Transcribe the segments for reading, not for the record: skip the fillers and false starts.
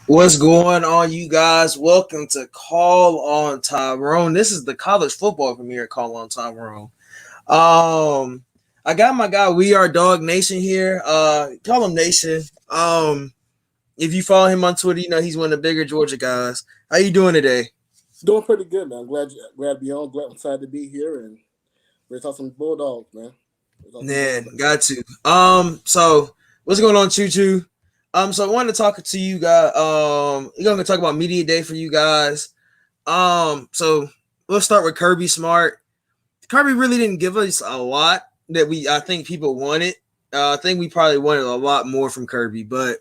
What's going on, you guys? Welcome to Call on Tyrone. This is the college football premiere at Call on Tyrone. I got my guy We Are Dog Nation here. Call him Nation. If you follow him on Twitter, you know he's one of the bigger Georgia guys. How you doing today? Doing pretty good, man. Glad to be on. Glad excited to be here, and we're talking some Bulldogs, man. We're talking some Man, Bulldogs. got to. So what's going on, Choo Choo? So I wanted to talk to you guys. We're gonna talk about media day for you guys. So let's start with Kirby Smart. Kirby really didn't give us a lot that I think people wanted. I think we probably wanted a lot more from Kirby, but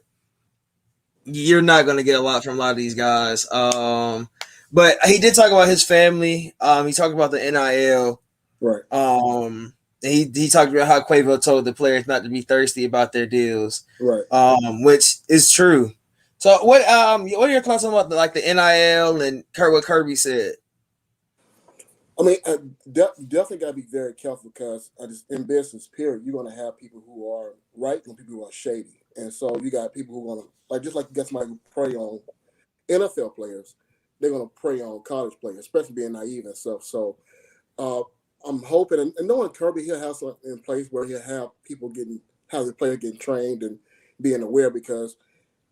you're not going to get a lot from a lot of these guys. But he did talk about his family. He talked about the NIL. Right. He talked about how Quavo told the players not to be thirsty about their deals. Right. Which is true. So what are your thoughts on about the NIL and what Kirby said? I mean, definitely got to be very careful because in business, period, you're going to have people who are right and people who are shady. And so you got people who are going to, just like you got somebody who prey on NFL players, they're going to prey on college players, especially being naive and stuff. So I'm hoping, and knowing Kirby, he'll have something in place where he'll have have the player getting trained and being aware, because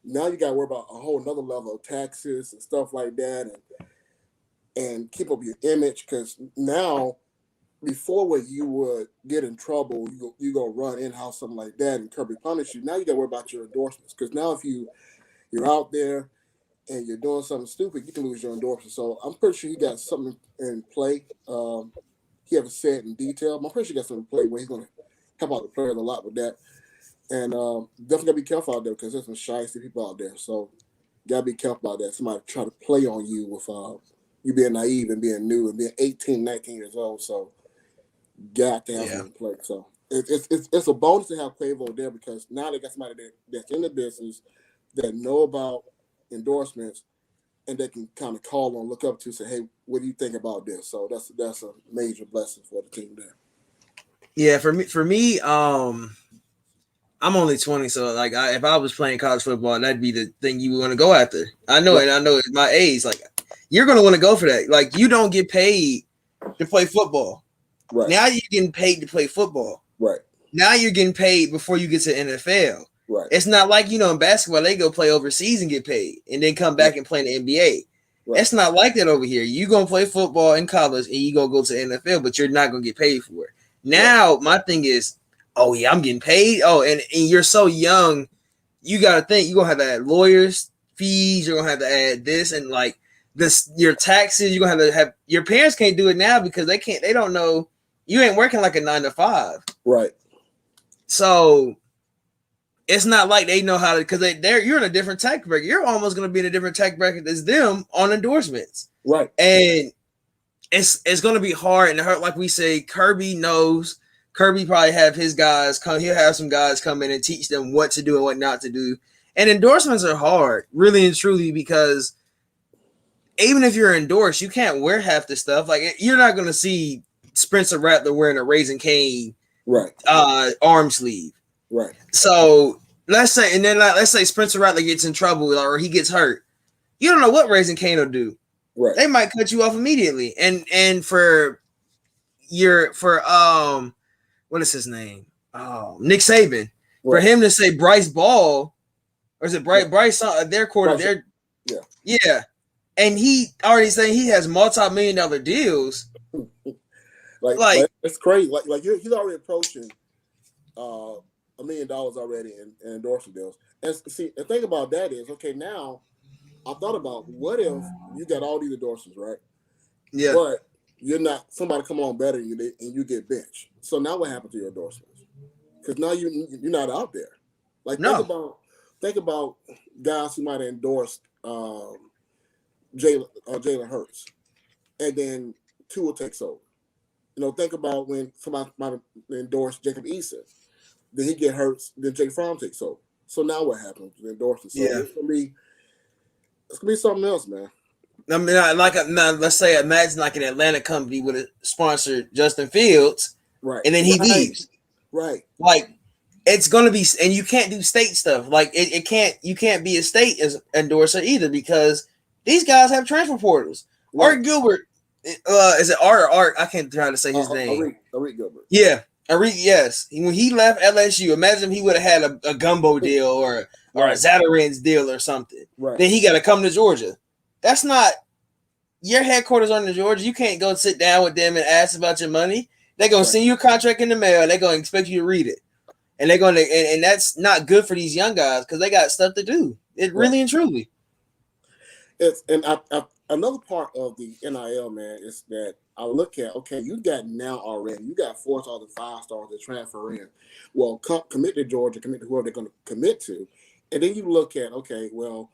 now you got to worry about a whole another level of taxes and stuff like that, and keep up your image, because now, before where you would get in trouble, you go run in-house, something like that, and Kirby punish you. Now you got to worry about your endorsements, because now if you're out there and you're doing something stupid, you can lose your endorsement. So I'm pretty sure he got something in play. He haven't said in detail, but I'm pretty sure he got something in play where he's going to help out the players a lot with that. And definitely got to be careful out there, because there's some shiesty people out there. So got to be careful about that. Somebody try to play on you with you being naive and being new and being 18, 19 years old. So got to have something in play. So it's a bonus to have Quavo there, because now they got somebody that's in the business that know about endorsements, and they can kind of call on, look up to, say, hey, what do you think about this? So that's a major blessing for the team there. Yeah, for me, I'm only 20, so if I was playing college football, that'd be the thing you want to go after. I know it. I know it's my age. Like, you're going to want to go for that. Like, you don't get paid to play football. Right. Now you're getting paid to play football. Right. Now you're getting paid before you get to NFL. Right. It's not like, in basketball, they go play overseas and get paid and then come back and play in the NBA. Right. It's not like that over here. You're going to play football in college and you're going to go to NFL, but you're not going to get paid for it. Now, my thing is, oh, yeah, I'm getting paid. Oh, and you're so young, you got to think you're going to have to add lawyers' fees. You're going to have to add this and your taxes. You're going to have your parents can't do it now because they don't know. You ain't working like a 9 to 5. Right. So it's not like they know how to, because you're in a different tax bracket. You're almost going to be in a different tax bracket as them on endorsements. Right. And it's going to be hard and hurt. Like we say, Kirby knows. Kirby probably have his guys come. He'll have some guys come in and teach them what to do and what not to do. And endorsements are hard, really and truly, because even if you're endorsed, you can't wear half the stuff. Like, you're not going to see Spencer Rattler wearing a Raising Cane arm sleeve. Right. So let's say Spencer Rattler gets in trouble or he gets hurt. You don't know what Raising Cane will do. Right. They might cut you off immediately. And for what is his name? Nick Saban. Right. For him to say Bryce Ball, or is it Bryce? Their quarter, yeah. And he already saying he has multi-million-dollar deals. like it's crazy. Like he's already approaching $1 million already in endorsement deals. And see, the thing about that is, okay, now I thought about, what if you got all these endorsements, right? Yeah. But you're not, somebody come on better than you and you get benched. So now what happened to your endorsements? Because now you're not out there. Like, think about guys who might have endorsed Jalen Hurts, and then Tua takes over. Think about when somebody might have endorsed Jacob Eason, then he get hurt, then Jake Fromm takes over. So now what happens with endorsements? So it's gonna be something else, man. I mean, let's say imagine like an Atlanta company would have sponsored Justin Fields, right? And then he leaves, right? Like, it's gonna be, and you can't do state stuff. Like you can't be a state as endorser either because these guys have transfer portals. Right. Art Gilbert, is it Art or Art? I can't try to say his name. Arik Gilbert. Yeah, Arik. Yes, when he left LSU, imagine if he would have had a gumbo deal or a Zatarain's deal or something. Right. Then he got to come to Georgia. That's not your headquarters are in Georgia. You can't go sit down with them and ask about your money. They're gonna send you a contract in the mail. And they're gonna expect you to read it. And they're going to, and that's not good for these young guys because they got stuff to do. It really and truly. It's another part of the NIL, man, is that I look at, okay, you got now already, you got 4 stars and 5 stars that transfer in. Well, commit to Georgia, commit to whoever they're going to commit to, and then you look at, okay, well,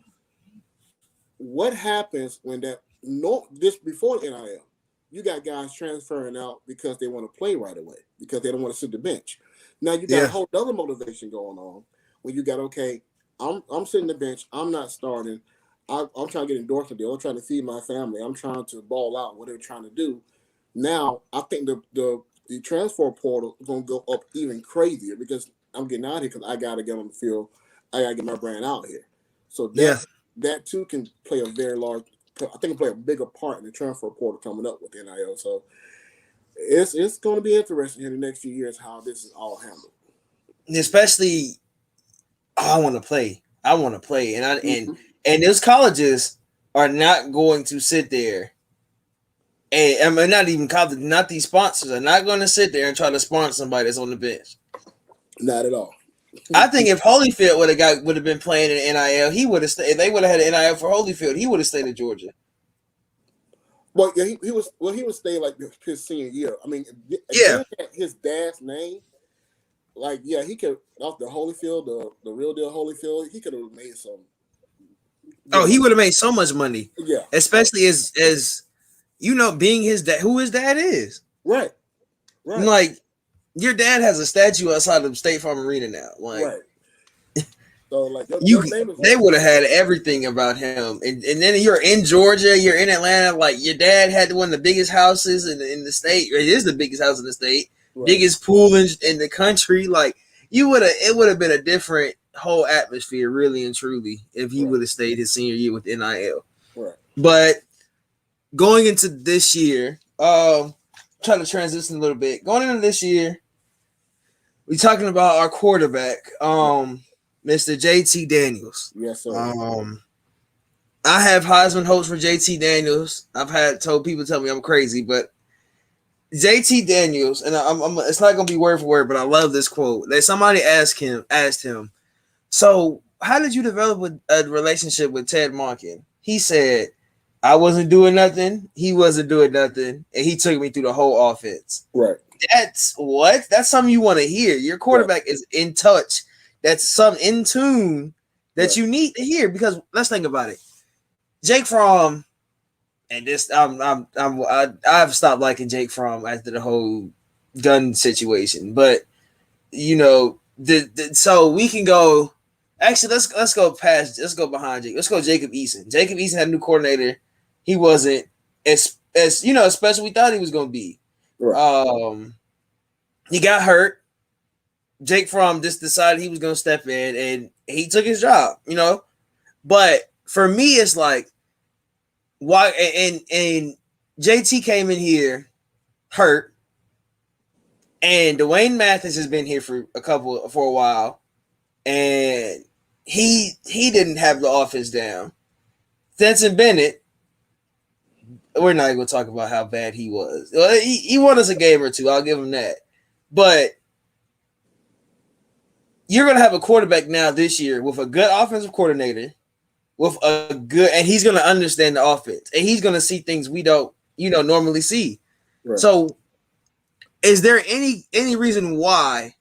what happens when this before NIL? You got guys transferring out because they want to play right away because they don't want to sit the bench. Now you got a whole other motivation going on when you got, okay, I'm sitting the bench, I'm not starting, I'm trying to get endorsement deal, I'm trying to feed my family, I'm trying to ball out what they're trying to do. Now I think the transfer portal is going to go up even crazier because I'm getting out here because I got to get on the field, I got to get my brand out here. So that too can play a very large, I think, play a bigger part in the transfer portal coming up with NIL. So it's going to be interesting in the next few years how this is all handled. Especially, I want to play, and those colleges are not going to sit there, and I mean, not even college, not these sponsors are not going to sit there and try to sponsor somebody that's on the bench. Not at all. I think if Holyfield would have been playing in NIL, he would have stayed. If they would have had an NIL for Holyfield, he would have stayed in Georgia. Well, yeah, he was staying like his senior year. I mean, his dad's name, like, yeah, he could off the Holyfield, the real deal Holyfield, he could have made some. Oh, he would have made so much money. Yeah, especially as you know, being his dad, who his dad is. Right. Like your dad has a statue outside of State Farm Arena now. Like, so like they would have had everything about him, and then you're in Georgia, you're in Atlanta. Like your dad had one of the biggest houses in the state. It is the biggest house in the state, biggest pool in the country. Like it would have been a different whole atmosphere, really and truly, if he would have stayed his senior year with NIL. Right. But going into this year, trying to transition a little bit. Going into this year, we're talking about our quarterback, Mr. JT Daniels. Yes, sir. I have Heisman hopes for JT Daniels. I've told people tell me I'm crazy, but JT Daniels, and it's not gonna be word for word, but I love this quote. That somebody asked him, so how did you develop a relationship with Ted Monken? He said, I wasn't doing nothing, he wasn't doing nothing, and he took me through the whole offense. Right. That's something you want to hear. Your quarterback is in touch. That's some in tune that you need to hear, because let's think about it. Jake Fromm, and this I've stopped liking Jake Fromm after the whole gun situation, but you know, so we can go. Actually, let's go behind Jake. Let's go Jacob Eason. Jacob Eason had a new coordinator. He wasn't as you know, special we thought he was going to be. Right. He got hurt. Jake Fromm just decided he was going to step in, and he took his job, you know. But for me, it's like, why? And JT came in here hurt, and Dwayne Mathis has been here for a while, and he didn't have the offense down. Stetson Bennett, we're not going to talk about how bad he was. He won us a game or two. I'll give him that. But you're going to have a quarterback now this year with a good offensive coordinator, and he's going to understand the offense, and he's going to see things we don't, normally see. Right. So, is there any reason why,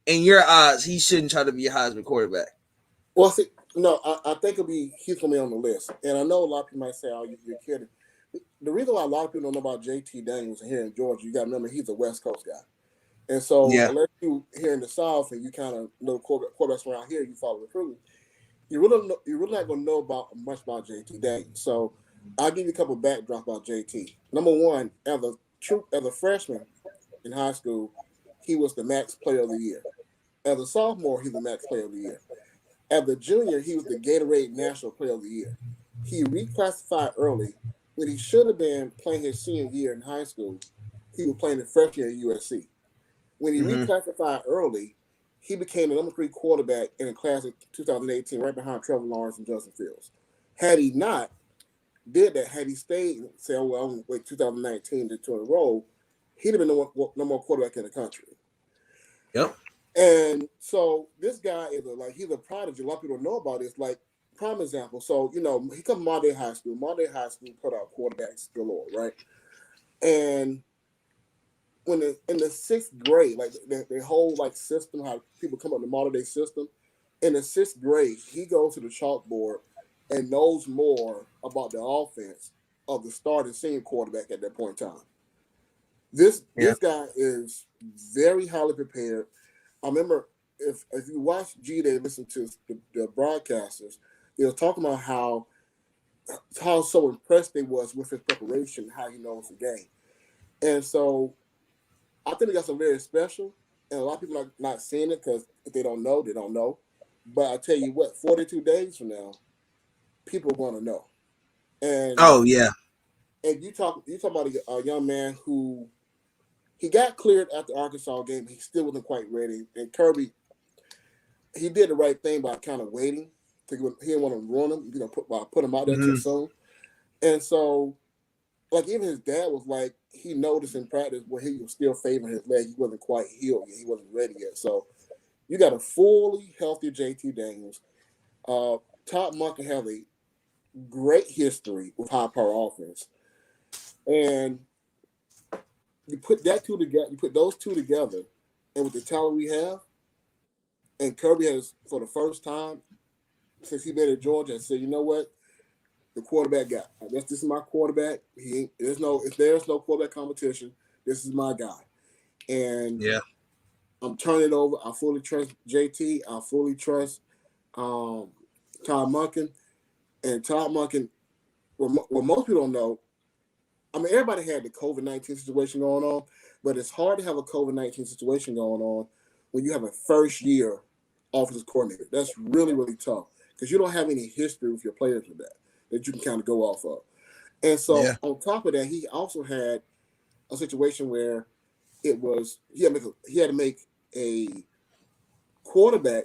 in your eyes, he shouldn't try to be a Heisman quarterback? Well, see, no, I think he's going to be on the list, and I know a lot of people might say, "Oh, you're kidding." The reason why a lot of people don't know about JT Daniels here in Georgia, you got to remember he's a West Coast guy. And so unless you here in the South and you kind of know quarterbacks around here, you follow recruiting, you're really not going to know much about JT Daniels. So I'll give you a couple of backdrops about JT. Number one, as a freshman in high school, he was the Max Player of the Year. As a sophomore, he was the Max Player of the Year. As a junior, he was the Gatorade National Player of the Year. He reclassified early when he should have been playing his senior year in high school. He was playing the freshman year at USC. When he Mm-hmm. reclassified early, he became the number 3 quarterback in the class of 2018, right behind Trevor Lawrence and Justin Fields. Had he not did that, had he stayed and said, "Oh, well, I'm going to wait 2019 to enroll," he'd have been no more quarterback in the country. Yep. And so this guy is he's a prodigy. A lot of people don't know about this. Like, prime example. So, he come from Monday High School. Monday High School put out quarterbacks galore, right? And when in the 6th grade, like the whole system, how people come up with the modern day system, in the 6th grade, he goes to the chalkboard and knows more about the offense of the starting senior quarterback at that point in time. This guy is very highly prepared. I remember if you watch G-Day, listen to the broadcasters, they were talking about how so impressed they was with his preparation, how he knows the game. And so I think that's something very special. And a lot of people are not seeing it because if they don't know, they don't know. But I tell you what, 42 days from now, people are going to know. And Oh yeah. you talk about a young man who he got cleared after the Arkansas game. He still wasn't quite ready. And Kirby, he did the right thing by kind of waiting. He didn't want to ruin him, put him out there too Mm-hmm. soon. And so, even his dad was like, he noticed in practice where he was still favoring his leg. He wasn't quite healed yet. He wasn't ready yet. So you got a fully healthy JT Daniels. Todd Monken has a great history with high power offense. And you put that two together, you put those two together, and with the talent we have, and Kirby has, for the first time since he been at Georgia, said, you know what? The quarterback guy. This is my quarterback. There's no quarterback competition. This is my guy. And Yeah. I'm turning it over. I fully trust JT. I fully trust Todd Monken. And Todd Monken, what most people don't know, I mean, everybody had the COVID-19 situation going on, but it's hard to have a COVID-19 situation going on when you have a first-year offensive coordinator. That's really, really tough because you don't have any history with your players with that you can kind of go off of. And so on top of that, he also had a situation where it was he had to make a quarterback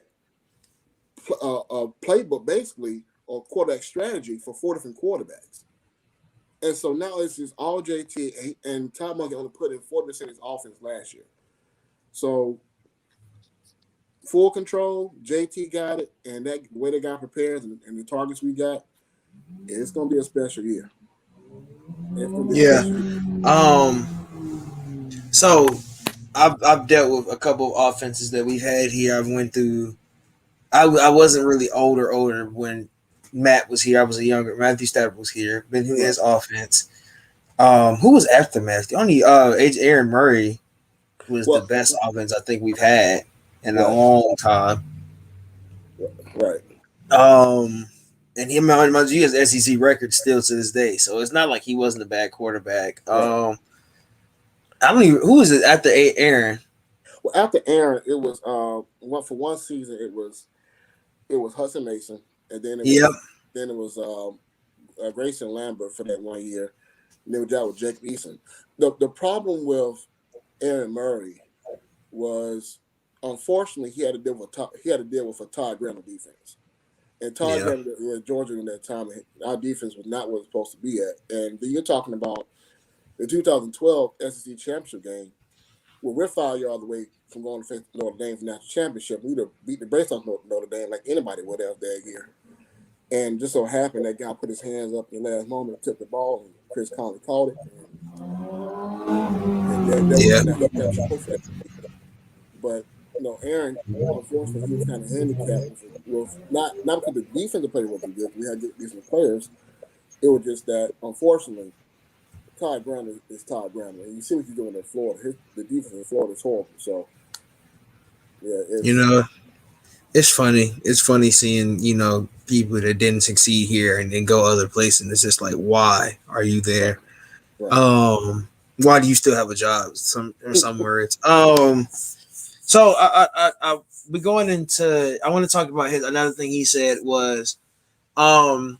playbook basically, or quarterback strategy for 4 different quarterbacks. And so now it's just all JT, and Todd Monken only put in 40% of his offense last year. So full control, JT got it, and that the way they got prepared and the targets we got, it's going to be a special year. It's going to be a Yeah. special year. So I've dealt with a couple of offenses that we've had here. I've went through. I wasn't really older when Matt was here. I was a younger. Matthew Stafford was here. Been through his offense. Who was after Matt? The only Aaron Murray was the Well, best offense I think we've had in a right, long time. right. Um, and him, mind you, has SEC record still to this day, so it's not like he wasn't a bad quarterback. Right. I don't even who was it after Aaron. Well, after Aaron, it was for one season it was Hudson Mason, and Yep. then it was Grayson Lambert for that 1 year. And then that with Jacob Eason. The problem with Aaron Murray was, unfortunately, he had to deal with a Todd Graham defense. And Todd Yeah. Graham was Georgia in that time. Our defense was not where it's supposed to be at. And you're talking about the 2012 SEC championship game, where we're 5 yards away from going to face Notre Dame for the national championship. We'd have beat the brakes off Notre Dame like anybody would have that year. And just so happened that guy put his hands up in the last moment, took the ball, and Chris Conley caught it. And that was Yeah. the national championship for that. But Aaron, unfortunately, he was kind of handicapped with not because the defensive player wasn't good. We had good decent players. It was just that, unfortunately, Todd Graham is Todd Graham. And you see what he's doing in Florida. The defense in Florida is horrible. So, yeah, It's funny. It's funny seeing people that didn't succeed here and then go other places. And it's just like, why are you there? right. Why do you still have a job? Some words. So we going into. I want to talk about his. Another thing he said was, um,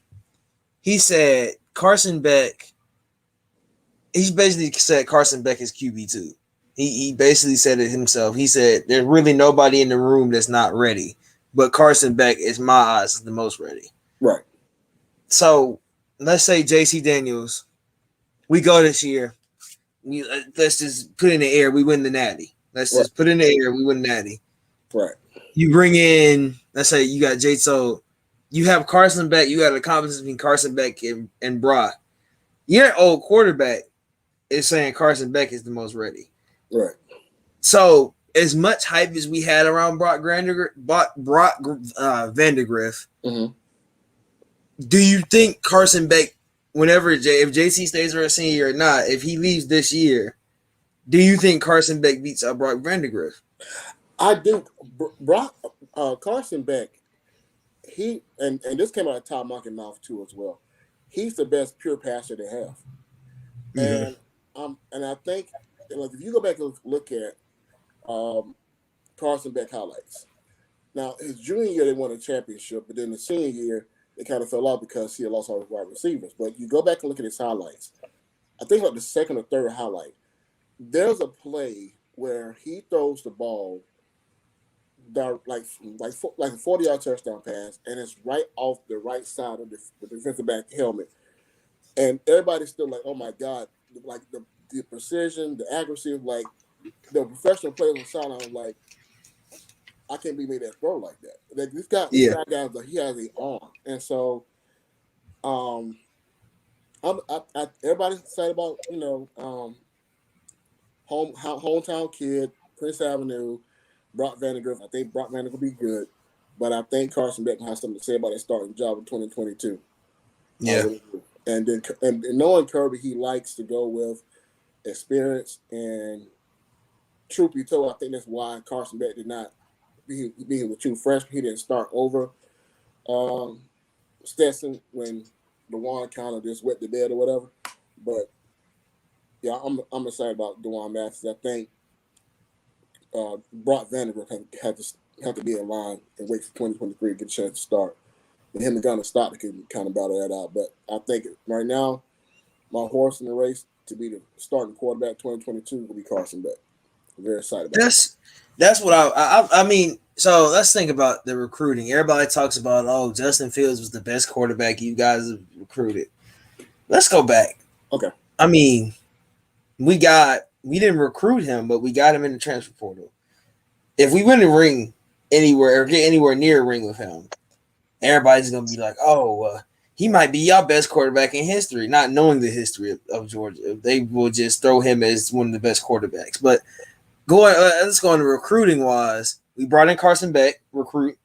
he said Carson Beck. He basically said Carson Beck is QB2. He basically said it himself. He said there's really nobody in the room that's not ready, but Carson Beck is my eyes is the most ready. Right. So let's say JC Daniels, we go this year. Let's just put in the air. We win the Natty. Let's Right. just put in the air. We win the Natty. Right. You bring in, let's say you got Jay. So you have Carson Beck. You got a competition between Carson Beck and Brock. Your old quarterback is saying Carson Beck is the most ready. Right. So as much hype as we had around Brock Vandegrift, Mm-hmm. do you think Carson Beck, if JC stays for a senior or not, if he leaves this year, do you think Carson Beck beats out Brock Vandegrift? I do. Carson Beck, he and this came out of Todd Monken's mouth too as well. He's the best pure passer they have, and I think like if you go back and look at Carson Beck highlights. Now his junior year they won a championship, but then the senior year they kind of fell off because he had lost all his wide receivers. But you go back and look at his highlights. I think like the second or third highlight, there's a play where he throws the ball down like a 40-yard touchdown pass, and it's right off the right side of the defensive back helmet, and everybody's still like, "Oh my God!" Like the precision, the accuracy of like the professional players on the sideline, like I can't believe he made that throw like that. Like this guy he has an arm, and so everybody's excited about hometown kid, Prince Avenue, Brock Vandegrift. I think Brock Vandegrift will be good, but I think Carson Beck has something to say about his starting job in 2022. Yeah, and knowing Kirby, he likes to go with experience, and truth be told, I think that's why Carson Beck did not be the true freshman. He didn't start over Stetson when DeJuan kind of just wet the bed or whatever. But yeah, I'm excited about DeJuan Mathis. I think Brock Vandegrift have to be in line and wait for 2023 to get a chance to start. And him and Gunner Stockton can kind of battle that out. But I think right now, my horse in the race to be the starting quarterback 2022 will be Carson Beck. I'm very excited about that's what I mean. So let's think about the recruiting. Everybody talks about, oh, Justin Fields was the best quarterback you guys have recruited. Let's go back. Okay. I mean, we didn't recruit him, but we got him in the transfer portal. If we win a ring anywhere or get anywhere near a ring with him, everybody's gonna be like, oh, he might be your best quarterback in history, not knowing the history of Georgia. They will just throw him as one of the best quarterbacks. But let's go into recruiting wise. We brought in Carson Beck, recruit,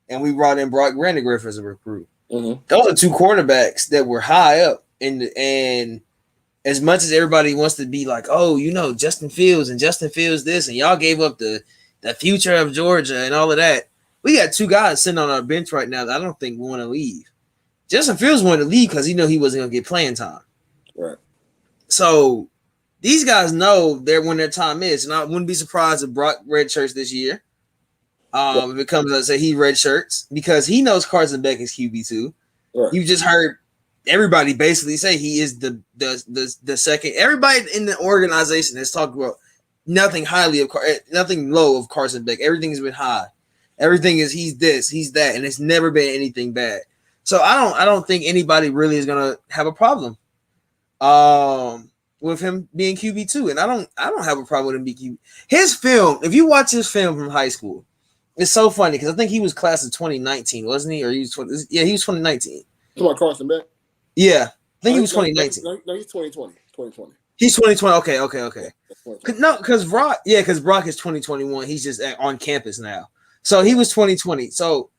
and we brought in Brock Vandegrift as a recruit. Mm-hmm. Those are two quarterbacks that were high up, and as much as everybody wants to be like, oh, Justin Fields this, and y'all gave up the future of Georgia and all of that. We got two guys sitting on our bench right now that I don't think want to leave. Justin Fields wanted to leave because he knew he wasn't going to get playing time. Right. So these guys know when their time is, and I wouldn't be surprised if Brock redshirts this year. If it comes, let's say he redshirts because he knows Carson Beck is QB2. Right. You just heard everybody basically say he is the second. Everybody in the organization has talked about nothing low of Carson Beck. Everything has been high. Everything is he's this, he's that, and it's never been anything bad. So I don't think anybody really is gonna have a problem with him being QB2, and I don't have a problem with him being QB. His film, if you watch his film from high school, it's so funny because I think he was class of 2019, wasn't he? Or he was 2019. Come on, Carson Beck. Yeah, I think he was 2019. No, he's 2020. 2020. He's 2020. Okay. No, because Brock is 2021. He's just on campus now. So he was 2020. So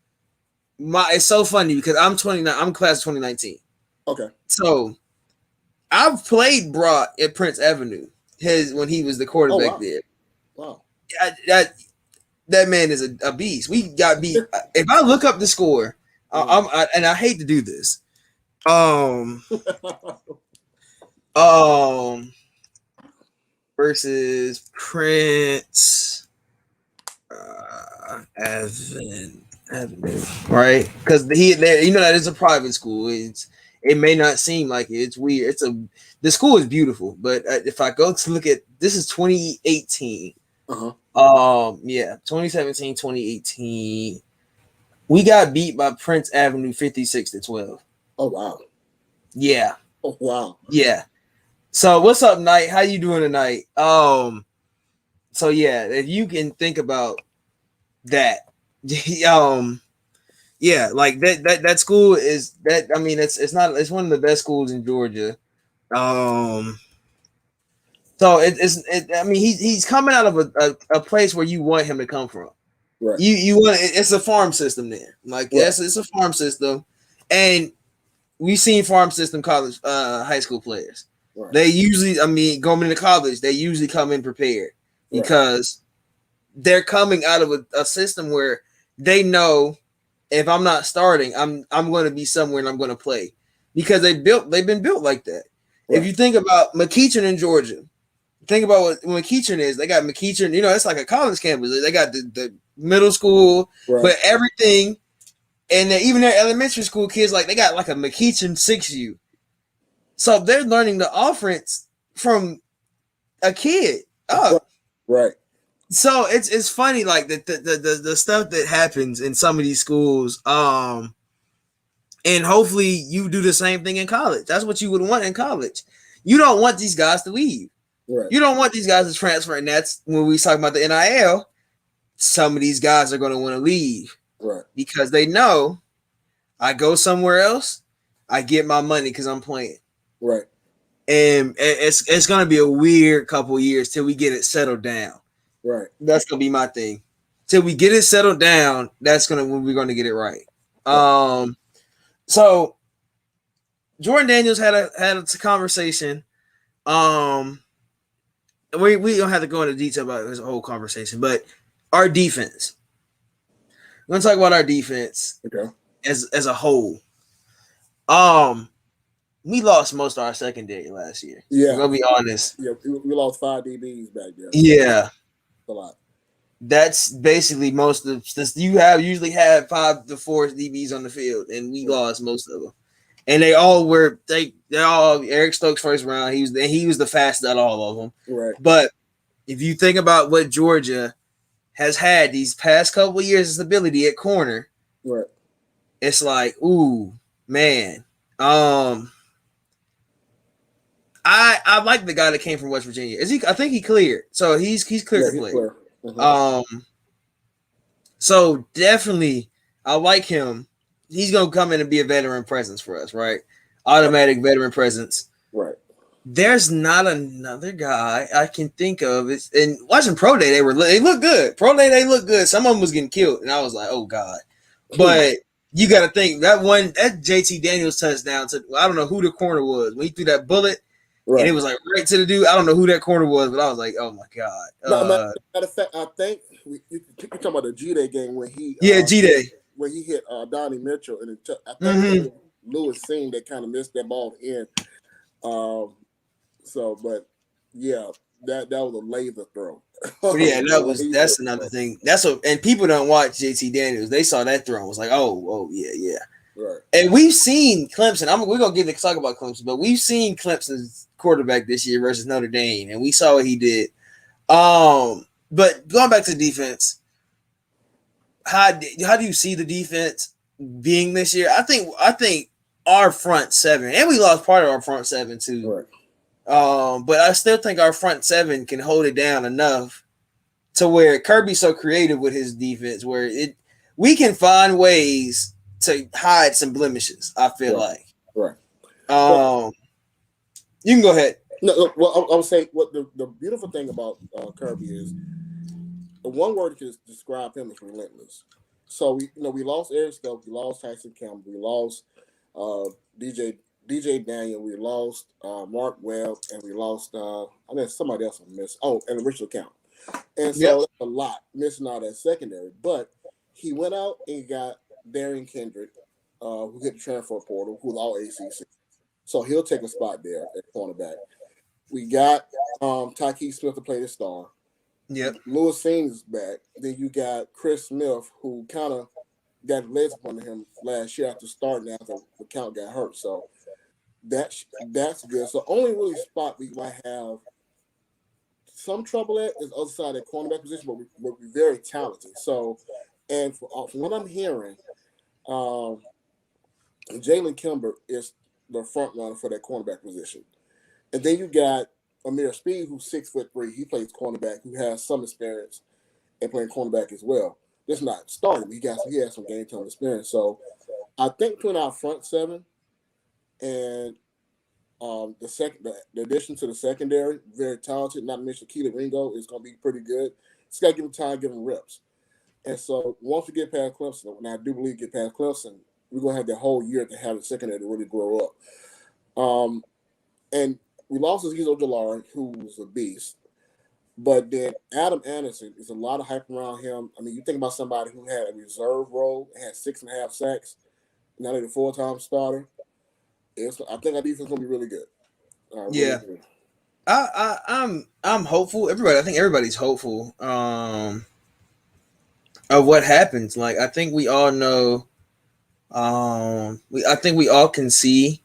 it's so funny because I'm 29. I'm class of 2019. Okay. So I've played Brock at Prince Avenue. When he was the quarterback there. Wow. That man is a beast. We got beat. If I look up the score, and I hate to do this. Versus Prince. Avenue, right? Because that is a private school. It may not seem like it. It's weird. The school is beautiful, but if I go to look at this is 2018. Uh-huh. Yeah, 2017, 2018. We got beat by Prince Avenue 56-12. Oh wow. Yeah, Oh wow. yeah. So what's up, Knight? How you doing tonight? So yeah, if you can think about that, yeah, like that school is that. I mean, it's one of the best schools in Georgia. Um, so I mean, he's coming out of a place where you want him to come from. Right. You want it's a farm system there. Like Right. yes, it's a farm system, and we've seen farm system college high school players. Right. They usually, I mean, going into college, they usually come in prepared Right. because they're coming out of a system where they know if I'm not starting, I'm going to be somewhere and I'm going to play because they've been built like that. Right. If you think about McEachern in Georgia, think about what McEachern is. They got McEachern, it's like a college campus. They got the middle school, Right. but everything, and even their elementary school kids, like they got like a McEachern 6U. So they're learning the offense from a kid up. Right. So it's funny, like the stuff that happens in some of these schools. And hopefully you do the same thing in college. That's what you would want in college. You don't want these guys to leave. Right. You don't want these guys to transfer. And that's when we talk about the NIL. Some of these guys are going to want to leave. Right. Because they know I go somewhere else, I get my money because I'm playing. Right. And it's going to be a weird couple years till we get it settled down. Right. That's going to be my thing. Till we get it settled down, when we're going to get it right. So Jordan Daniels had a conversation. We don't have to go into detail about his whole conversation, but our defense. We're gonna talk about our defense as a whole. We lost most of our secondary last year. Yeah, I'm gonna be honest. Yeah, we lost 5 DBs back there. Yeah, a lot. That's basically most of this. You usually have 5 to 4 DBs on the field, and we lost most of them. And they all Eric Stokes first round. He was the fastest out of all of them. Right. But if you think about what Georgia has had these past couple of years of stability at corner, right, it's like, ooh, man. I like the guy that came from West Virginia. I think he cleared. So he's cleared to play. Clear. Mm-hmm. So definitely I like him. He's gonna come in and be a veteran presence for us, right? Automatic veteran presence. Right. There's not another guy I can think of. And watching Pro Day, they look good. Pro Day, they look good. Some of them was getting killed, and I was like, oh God. But you got to think that JT Daniels touchdown. I don't know who the corner was when he threw that bullet, and it was like right to the dude. I don't know who that corner was, but I was like, oh my God. Matter of fact, I think you're talking about the G-Day game when he G-Day when he hit Donnie Mitchell, and I think Lewis Singh that kind of missed that ball in. So, but yeah, that was a laser throw. Yeah, that's another thing. And people don't watch JT Daniels. They saw that throw and was like, oh yeah. Right. And we've seen Clemson. We're gonna get to talk about Clemson, but we've seen Clemson's quarterback this year versus Notre Dame, and we saw what he did. But going back to defense, how do you see the defense being this year? I think our front seven, and we lost part of our front seven too. Right. But I still think our front seven can hold it down enough to where Kirby's so creative with his defense, where we can find ways to hide some blemishes. I feel like. Right. You can go ahead. No, well, I would say what the beautiful thing about Kirby is, one word to describe him is relentless. So we lost Eric Stokes, we lost Tyson Campbell, we lost DJ Daniel, we lost Mark Webb, and we lost I think somebody else I missed. Oh, and Richard Count. And so that's a lot missing out at secondary. But he went out and got Darian Kendrick, who hit the transfer portal, who's all ACC. So he'll take a spot there at cornerback. We got Tyke Smith to play the star. Yep. Lewis Sings is back. Then you got Chris Smith, who kind of got legs upon him last year after starting after McCount got hurt. So that's good. So only really spot we might have some trouble at is the other side of that cornerback position, but we're very talented. So, and from what I'm hearing, um, Jalen Kimber is the front runner for that cornerback position. And then you got Amir Speed, who's 6'3". He plays cornerback, who has some experience in playing cornerback as well. Just not starting. He has some game time experience. So I think between our front seven and the addition to the secondary, very talented. Not to mention Keely Ringo is going to be pretty good. Just got to give him time, give him reps. And so once we get past Clemson, and I do believe get past Clemson, we're going to have the whole year to have the secondary to really grow up. And we lost Azeez Ojulari, who was a beast. But then Adam Anderson, is a lot of hype around him. I mean, you think about somebody who had a reserve role, had 6.5 sacks, now they're a full-time starter. I think our defense is going to be really good. Yeah. Really good. I'm hopeful. I think everybody's hopeful of what happens. Like, I think we all know. I think we all can see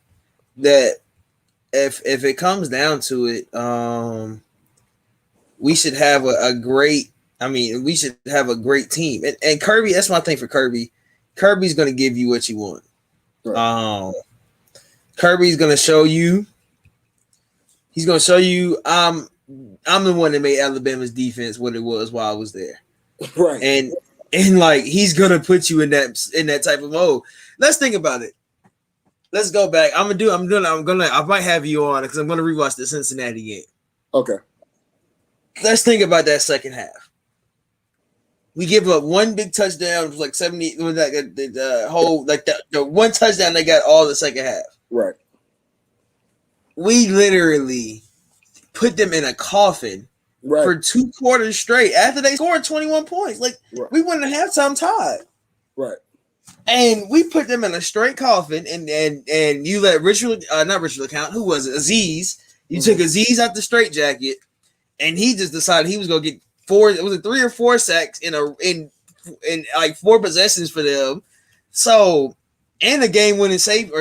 that if it comes down to it, we should have a great. I mean, we should have a great team. And Kirby, that's my thing for Kirby. Kirby's going to give you what you want. Right. Kirby's going to show you. He's going to show you. I'm the one that made Alabama's defense what it was while I was there. Right. And like, he's going to put you in that type of mode. Let's think about it. Let's go back. I might have you on because I'm going to rewatch the Cincinnati game. Okay. Let's think about that second half. We give up one big touchdown. It was like 70. It was like the whole like the one touchdown they got all the second half. Right. We literally put them in a coffin for 2 quarters straight after they scored 21 points. Like we went at halftime tied. Right. And we put them in a straight coffin, and you let not Richard LeCount, who was it? Azeez. You took Azeez out the straitjacket, and he just decided he was gonna get 4. It was 3 or 4 sacks in like 4 possessions for them. So, and a game-winning safety.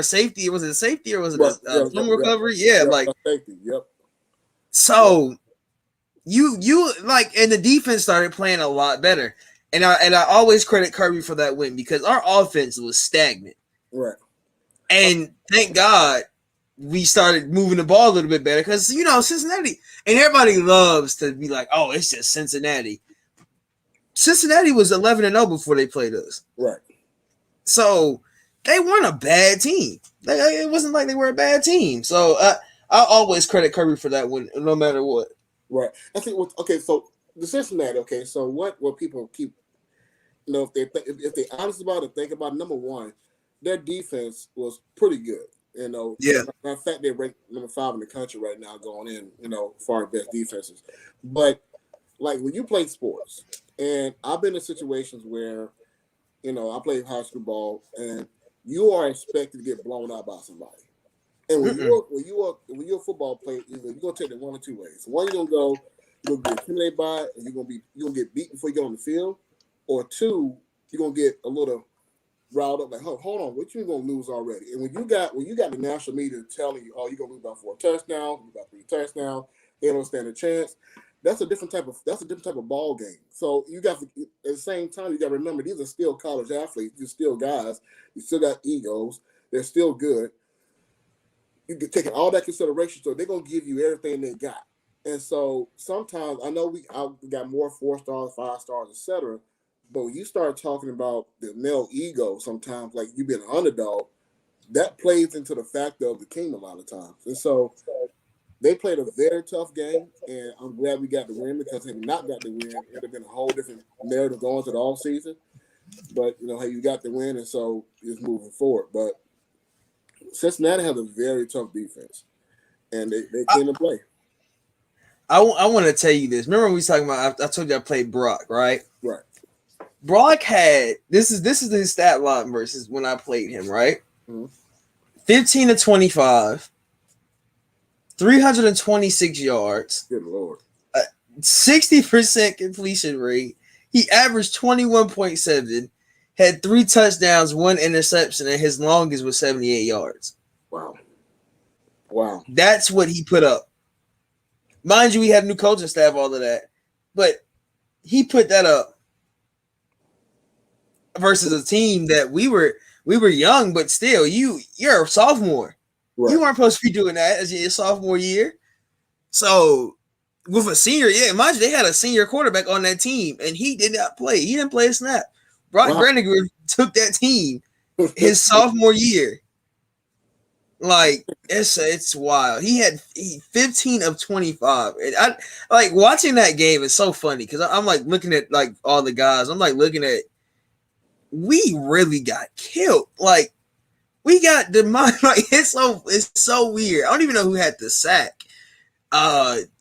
Was it a safety or was it a recovery? Yeah, like safety. Yep. So, you like, and the defense started playing a lot better. And I always credit Kirby for that win because our offense was stagnant. Right. And thank God we started moving the ball a little bit better because, Cincinnati, and everybody loves to be like, oh, it's just Cincinnati. Cincinnati was 11-0 before they played us. Right. So they weren't a bad team. It wasn't like they were a bad team. So I always credit Kirby for that win, no matter what. Right. I think. Okay. So the Cincinnati. Okay. So what people keep, if they're honest about it, think about it, number one, their defense was pretty good. Yeah. Matter of fact, they're ranked number 5 in the country right now, going in. Far best defenses. But like when you play sports, and I've been in situations where, I played high school ball, and you are expected to get blown out by somebody. And when you're a football player, you're gonna take it one or two ways. One, you're gonna get intimidated by it, and you're gonna get beat before you get on the field. Or 2, you're gonna get a little riled up, like, hold on, what you gonna lose already? And when you got the national media telling you, oh, you're gonna lose by 4 touchdowns, by 3 touchdowns, they don't stand a chance. That's a different type of ball game. So you got at the same time, you got to remember these are still college athletes. They're still guys. You still got egos. They're still good. You can take all that consideration. So they're gonna give you everything they got. And so sometimes I know we got more 4 stars, 5 stars, etc. But when you start talking about the male ego, sometimes like you being an underdog, that plays into the factor of the king a lot of times. And so they played a very tough game, and I'm glad we got the win because if we not got the win, it would have been a whole different narrative going to the off season. But hey, you got the win, and so it's moving forward. But Cincinnati has a very tough defense, and they came to play. I want to tell you this. Remember when we was talking about? I told you I played Brock, right? Right. Brock had this is his stat line versus when I played him, right? 15 of 25. 326 yards. Good Lord. 60% completion rate. He averaged 21.7, had 3 touchdowns, 1 interception, and his longest was 78 yards. Wow. That's what he put up. Mind you, we had a new coaching staff, all of that. But he put that up versus a team that we were young, but still, you're a sophomore. Right. You weren't supposed to be doing that as your sophomore year. So with a senior, mind you, they had a senior quarterback on that team, and he did not play. He didn't play a snap. Brock Brannigan took that team his sophomore year. Like it's wild. He 15 of 25. And I like watching that game. It's so funny because I'm like looking at like all the guys. I'm like looking at. We really got killed. Like we got the mind. Like it's so weird. I don't even know who had the sack.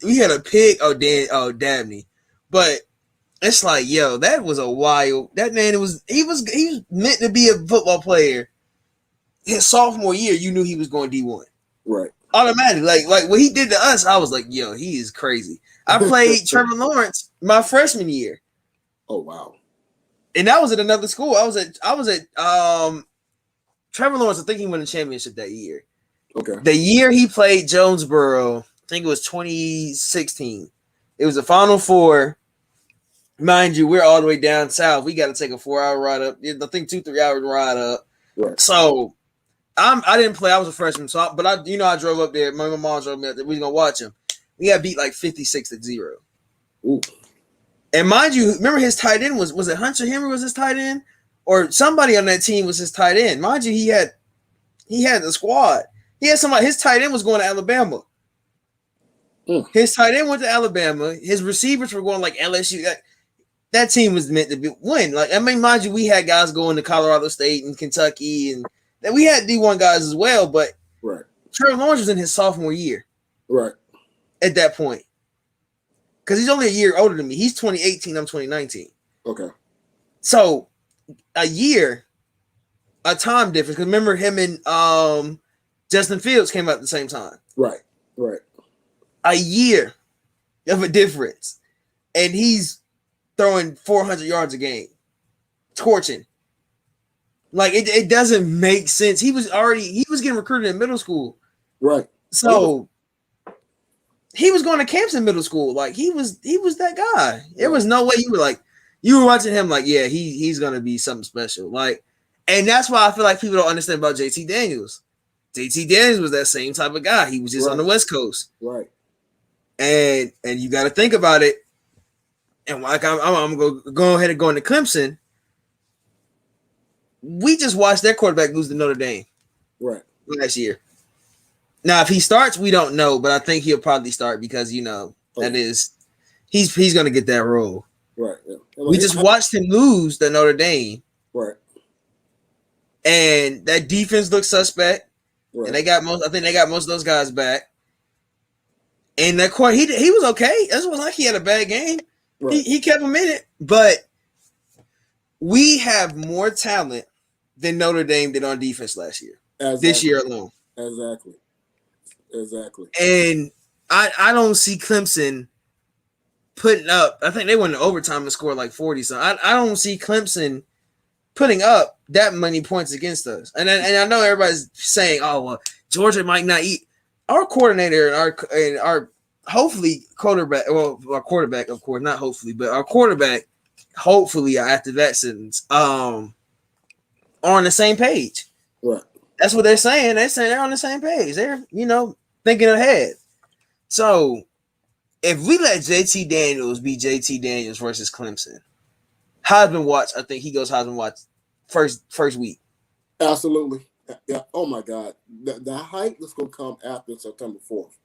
We had a pick. Dabney. But it's like, yo, that was a wild. That man he was meant to be a football player. His sophomore year, you knew he was going D1. Right. Automatically. Like what he did to us, I was like, yo, he is crazy. I played Trevor Lawrence my freshman year. Oh wow. And that was at another school. I was at Trevor Lawrence, I think he won the championship that year. Okay. The year he played Jonesboro, I think it was 2016. It was the Final Four. Mind you, we're all the way down south. We got to take a 4-hour ride up. I think 2-3 hours ride up. Right. So I didn't play. I was a freshman, but I drove up there. My mom drove me up there. We was gonna watch him. We got beat like 56-0. Ooh. And mind you, remember his tight end was it Hunter Henry was his tight end, or somebody on that team was his tight end. Mind you, he had the squad. He had somebody. His tight end was going to Alabama. His tight end went to Alabama. His receivers were going like LSU. That team was meant to win. Like I mean, mind you, we had guys going to Colorado State and Kentucky and. That we had D1 guys as well, but Trevor Lawrence was in his sophomore year. Right. At that point. Because he's only a year older than me. He's 2018, I'm 2019. Okay. So a time difference. Because remember him and Justin Fields came out at the same time. Right. A year of a difference. And he's throwing 400 yards a game. Torching. Like it doesn't make sense. He was getting recruited in middle school. Right. So he was going to camps in middle school. Like he was that guy. There was no way you were watching him like, yeah, he's gonna be something special. Like, and that's why I feel like people don't understand about JT Daniels. JT Daniels was that same type of guy. He was just on the West Coast. Right. And you got to think about it. And like I'm gonna go ahead and go into Clemson. We just watched their quarterback lose to Notre Dame last year. Now, if he starts, we don't know, but I think he'll probably start because that is he's going to get that role. Right. Yeah. We just watched him lose to Notre Dame. Right. And that defense looks suspect. Right. And I think they got most of those guys back. And that court, he was okay. It wasn't like he had a bad game. Right. He kept him in it, but we have more talent than Notre Dame did on defense last year. This year alone. Exactly. And I don't see Clemson putting up. I think they went to overtime and scored like 40. So I don't see Clemson putting up that many points against us. And I know everybody's saying, "Oh, well, Georgia might not eat." Our coordinator and our hopefully quarterback. Well, our quarterback, of course, not hopefully, but our quarterback. Hopefully, after that sentence, are on the same page. Right. That's what they're saying. They're saying they're on the same page. They're, thinking ahead. So, if we let JT Daniels be JT Daniels versus Clemson, Heisman watch, I think he goes Heisman watch first week. Absolutely. Yeah. Oh my God. The hype is gonna come after September 4th.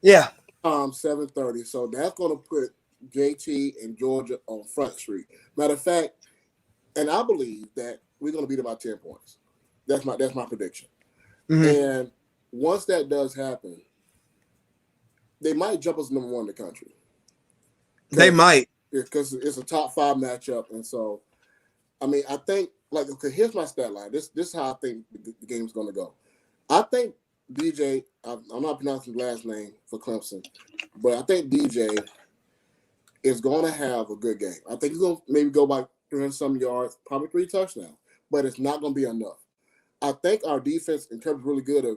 Yeah. 7:30. So that's gonna put JT and Georgia on Front Street. Matter of fact, and I believe that we're going to beat them by 10 points. That's my prediction. Mm-hmm. And once that does happen, they might jump us number 1 in the country. They might. Because it's a top 5 matchup. And so, I mean, I think, okay, here's my stat line. This is how I think the game's going to go. I think DJ, I'm not pronouncing the last name for Clemson, but I think DJ is going to have a good game. I think he's going to maybe go by 300 some yards, probably 3 touchdowns, but it's not going to be enough. I think our defense in terms of really good at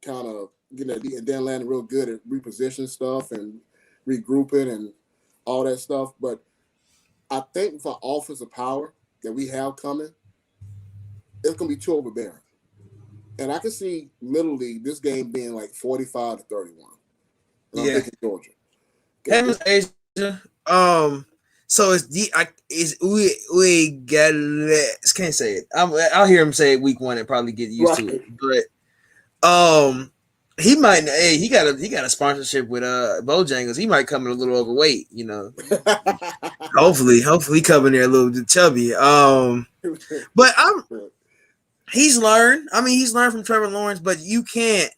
kind of getting that, and Dan Lanning real good at repositioning stuff and regrouping and all that stuff. But I think for offensive power that we have coming, it's going to be too overbearing. And I can see literally this game being like 45-31. And I'm thinking Georgia. Him is Asia. So it's we get can't say it. I'll hear him say it week 1 and probably get used to it. But he might. Hey, he got a sponsorship with Bojangles. He might come in a little overweight. You know. hopefully coming there a little chubby. But he's learned. I mean, he's learned from Trevor Lawrence, but you can't.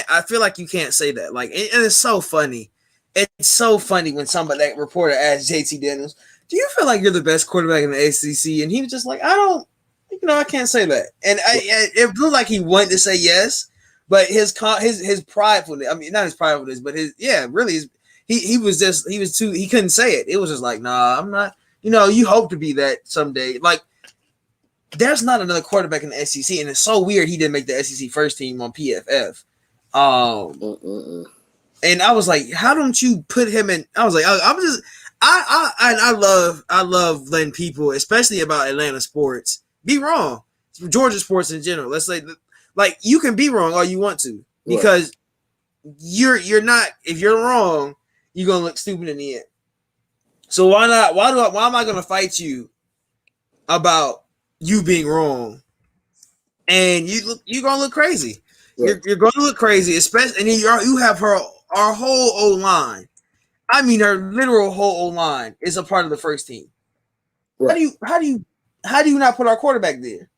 I feel like you can't say that. Like, and it's so funny. It's so funny when that reporter asked JT Daniels, "Do you feel like you're the best quarterback in the ACC?" And he was just like, I can't say that. And it looked like he wanted to say yes, but his pridefulness. I mean, not his pridefulness, but he couldn't say it. It was just like, nah, I'm not. You know, you hope to be that someday. Like, there's not another quarterback in the SEC, and it's so weird he didn't make the SEC first team on PFF. And I was like, how don't you put him in? I was like, I love letting people, especially about Atlanta sports, be wrong. Georgia sports in general. Let's say, like, you can be wrong all you want to, because you're not. If you're wrong, you're gonna look stupid in the end. So why not? Why am I gonna fight you about you being wrong? And you're gonna look crazy. Right. You're going to look crazy, especially, and then you have our whole O line. I mean, her literal whole O line is a part of the first team. Right. How do you not put our quarterback there?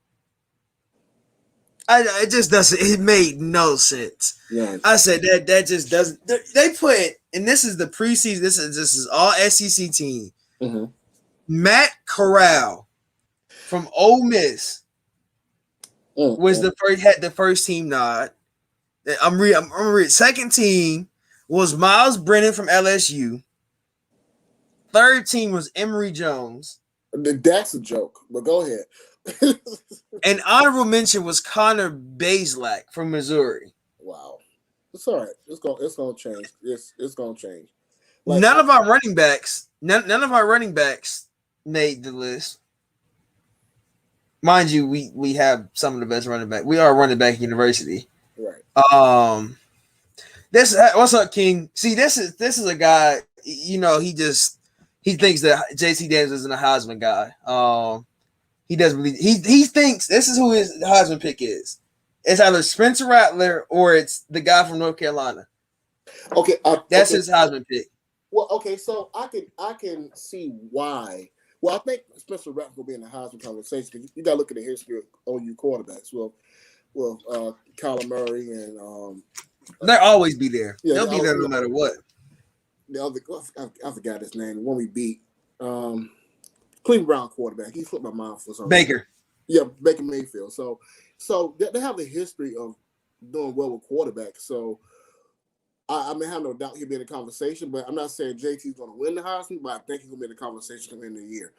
It just doesn't. It made no sense. Yeah. I said that just doesn't. They put, and this is the preseason. This is all SEC team. Mm-hmm. Matt Corral from Ole Miss was had the first team nod. I'm reading. Second team was Miles Brennan from LSU. Third team was Emory Jones. That's a joke, but go ahead. And honorable mention was Connor Bazelak from Missouri. Wow, it's all right. It's gonna change. It's gonna change. Like, none of our running backs made the list. Mind you, we have some of the best running back. We are a running back university. Right. What's up, King? See, this is a guy. You know, he thinks that JT Daniels isn't a Heisman guy. He doesn't believe he thinks this is who his Heisman pick is. It's either Spencer Rattler or it's the guy from North Carolina. Okay, that's his Heisman pick. Well, okay, so I can see why. Well, I think Spencer Rattler will be in the Heisman conversation because you got to look at the history of OU quarterbacks. Well, Kyler Murray and they'll always be there. Yeah, they'll be there no matter what. The other, I forgot his name. The one we beat, Cleveland Brown quarterback. He slipped my mind for something. Baker. Yeah, Baker Mayfield. So they have a history of doing well with quarterbacks. So I may have no doubt he'll be in the conversation, but I'm not saying JT's going to win the Heisman, but I think he's going to be in the conversation coming in the year.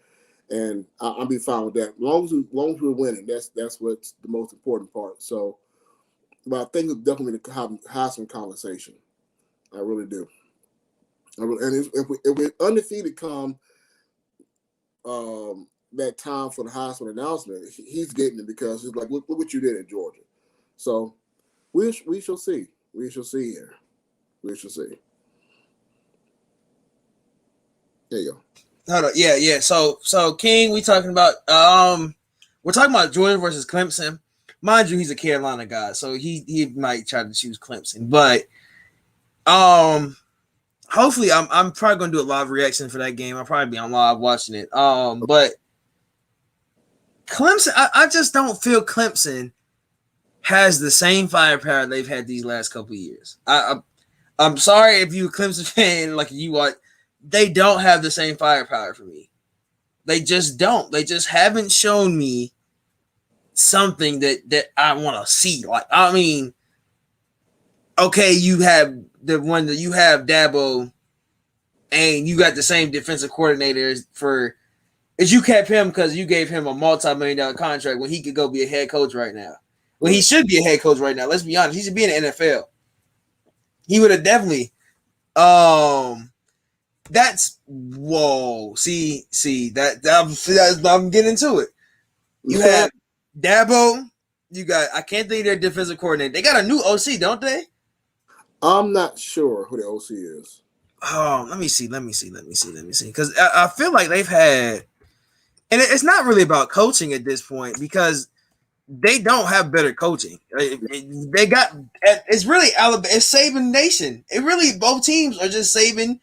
And I'll be fine with that. As long as we're winning, that's what's the most important part. So, but I think it's definitely the Heisman conversation. I really do. And if we're undefeated come that time for the Heisman announcement, he's getting it because it's like, look what you did at Georgia. So we shall see. We shall see here. We shall see. There you go. Hold on. Yeah. So King, we're talking about Georgia versus Clemson. Mind you, he's a Carolina guy, so he might try to choose Clemson. But hopefully I'm probably gonna do a live reaction for that game. I'll probably be on live watching it. But Clemson, I just don't feel Clemson has the same firepower they've had these last couple of years. I'm sorry if you're a Clemson fan, like you watch. They don't have the same firepower for me. They just don't. They just haven't shown me something that I want to see. Like, I mean, okay, you have the one that you have Dabo and you got the same defensive coordinator as you kept him because you gave him a multi-million-dollar contract when he could go be a head coach right now. Well, he should be a head coach right now. Let's be honest. He should be in the NFL. He would have definitely. That's whoa. See that I'm getting into it. You have Dabo. You got I can't think of their defensive coordinator. They got a new OC, don't they? I'm not sure who the OC is. Oh, let me see. Because I feel like they've had, and it's not really about coaching at this point because they don't have better coaching. They got it's really Alabama. It's Saban Nation. It really both teams are just saving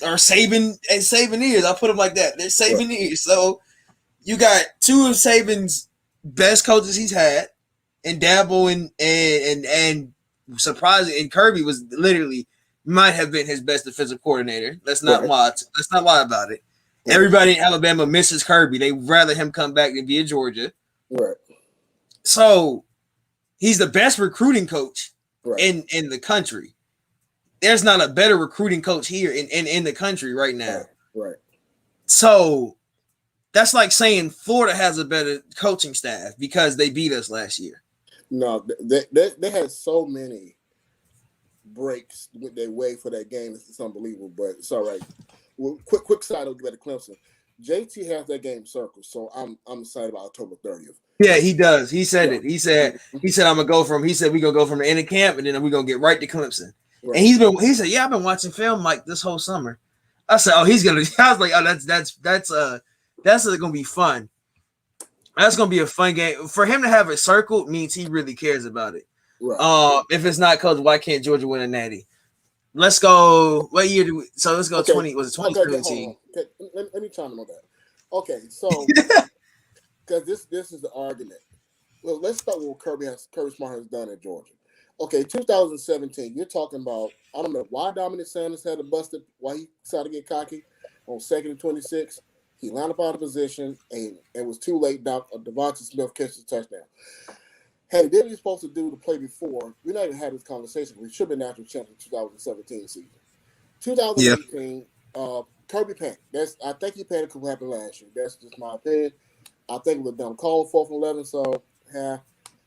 ears. I'll put them like that. They're saving ears. So you got two of Saban's best coaches he's had, and Dabo and surprising, and Kirby was literally might have been his best defensive coordinator. Let's not lie. Let's not lie about it. Everybody in Alabama misses Kirby. They rather him come back than be in Georgia. Right. So he's the best recruiting coach in the country. There's not a better recruiting coach here in the country right now. Right. So that's like saying Florida has a better coaching staff because they beat us last year. No, they had so many breaks with their way for that game. It's unbelievable, but it's all right. Well, quick side note about Clemson. JT has that game circled, so I'm excited about October 30th. Yeah, he does. He said it. He said I'm gonna go from. He said we're gonna go from the end of camp and then we're gonna get right to Clemson. Right. And he said, yeah, I've been watching film like this whole summer. I said, oh, he's gonna. I was like, oh, that's gonna be fun. That's gonna be a fun game for him to have it circled. Means he really cares about it. Right. If it's not coach, why can't Georgia win a natty? Let's go. What year do we? So let's go. 20 was it 2017? Okay, let me chime in on that. Okay, so because this is the argument. Well, let's start with what Kirby Smart has done at Georgia. Okay, 2017. You're talking about. I don't know why Dominic Sanders had a busted. Why he decided to get cocky on 2nd and 26. He lined up out of position and it was too late. Devontae Smith catches a touchdown. Had he did what he was supposed to do to play before, we not even had this conversation. We should have been national champion in 2017 season. 2018, Kirby panicked. I think he panicked what happened last year. That's just my opinion. I think it was a dumb call, 4th and 11. So,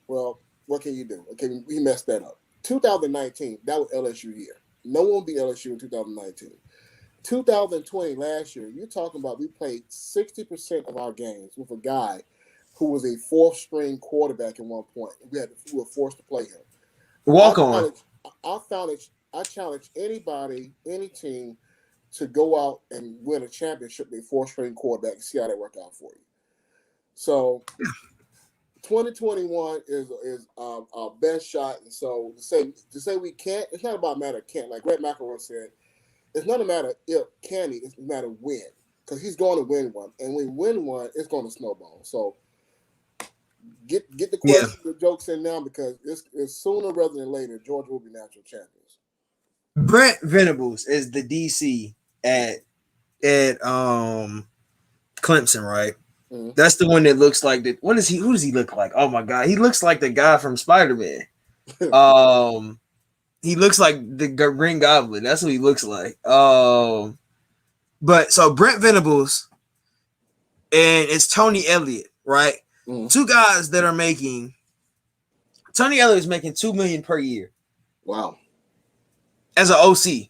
well, what can you do? Okay, we messed that up. 2019, that was LSU year. No one beat LSU in 2019. 2020, last year, you're talking about we played 60% of our games with a guy who was a 4th-string quarterback at one point. We were forced to play him. I challenge anybody, any team, to go out and win a championship with a 4th-string quarterback and see how that work out for you. So 2021 is our best shot. And so to say we can't, it's not about a matter of can't. Like Greg McElroy said, it's not a matter of can he, it's a matter of when. Because he's going to win one. And when we win one, it's going to snowball. So get the questions, the jokes in now because it's sooner rather than later, Georgia will be national champions. Brent Venables is the DC at Clemson, right? Mm-hmm. That's the one that looks like that. Who does he look like? Oh my god, he looks like the guy from Spider-Man. He looks like the Green Goblin. That's what he looks like. But so Brent Venables and it's Tony Elliott, right? Mm. Two guys that are making. Tony Elliott is making $2 million per year. Wow. As an OC.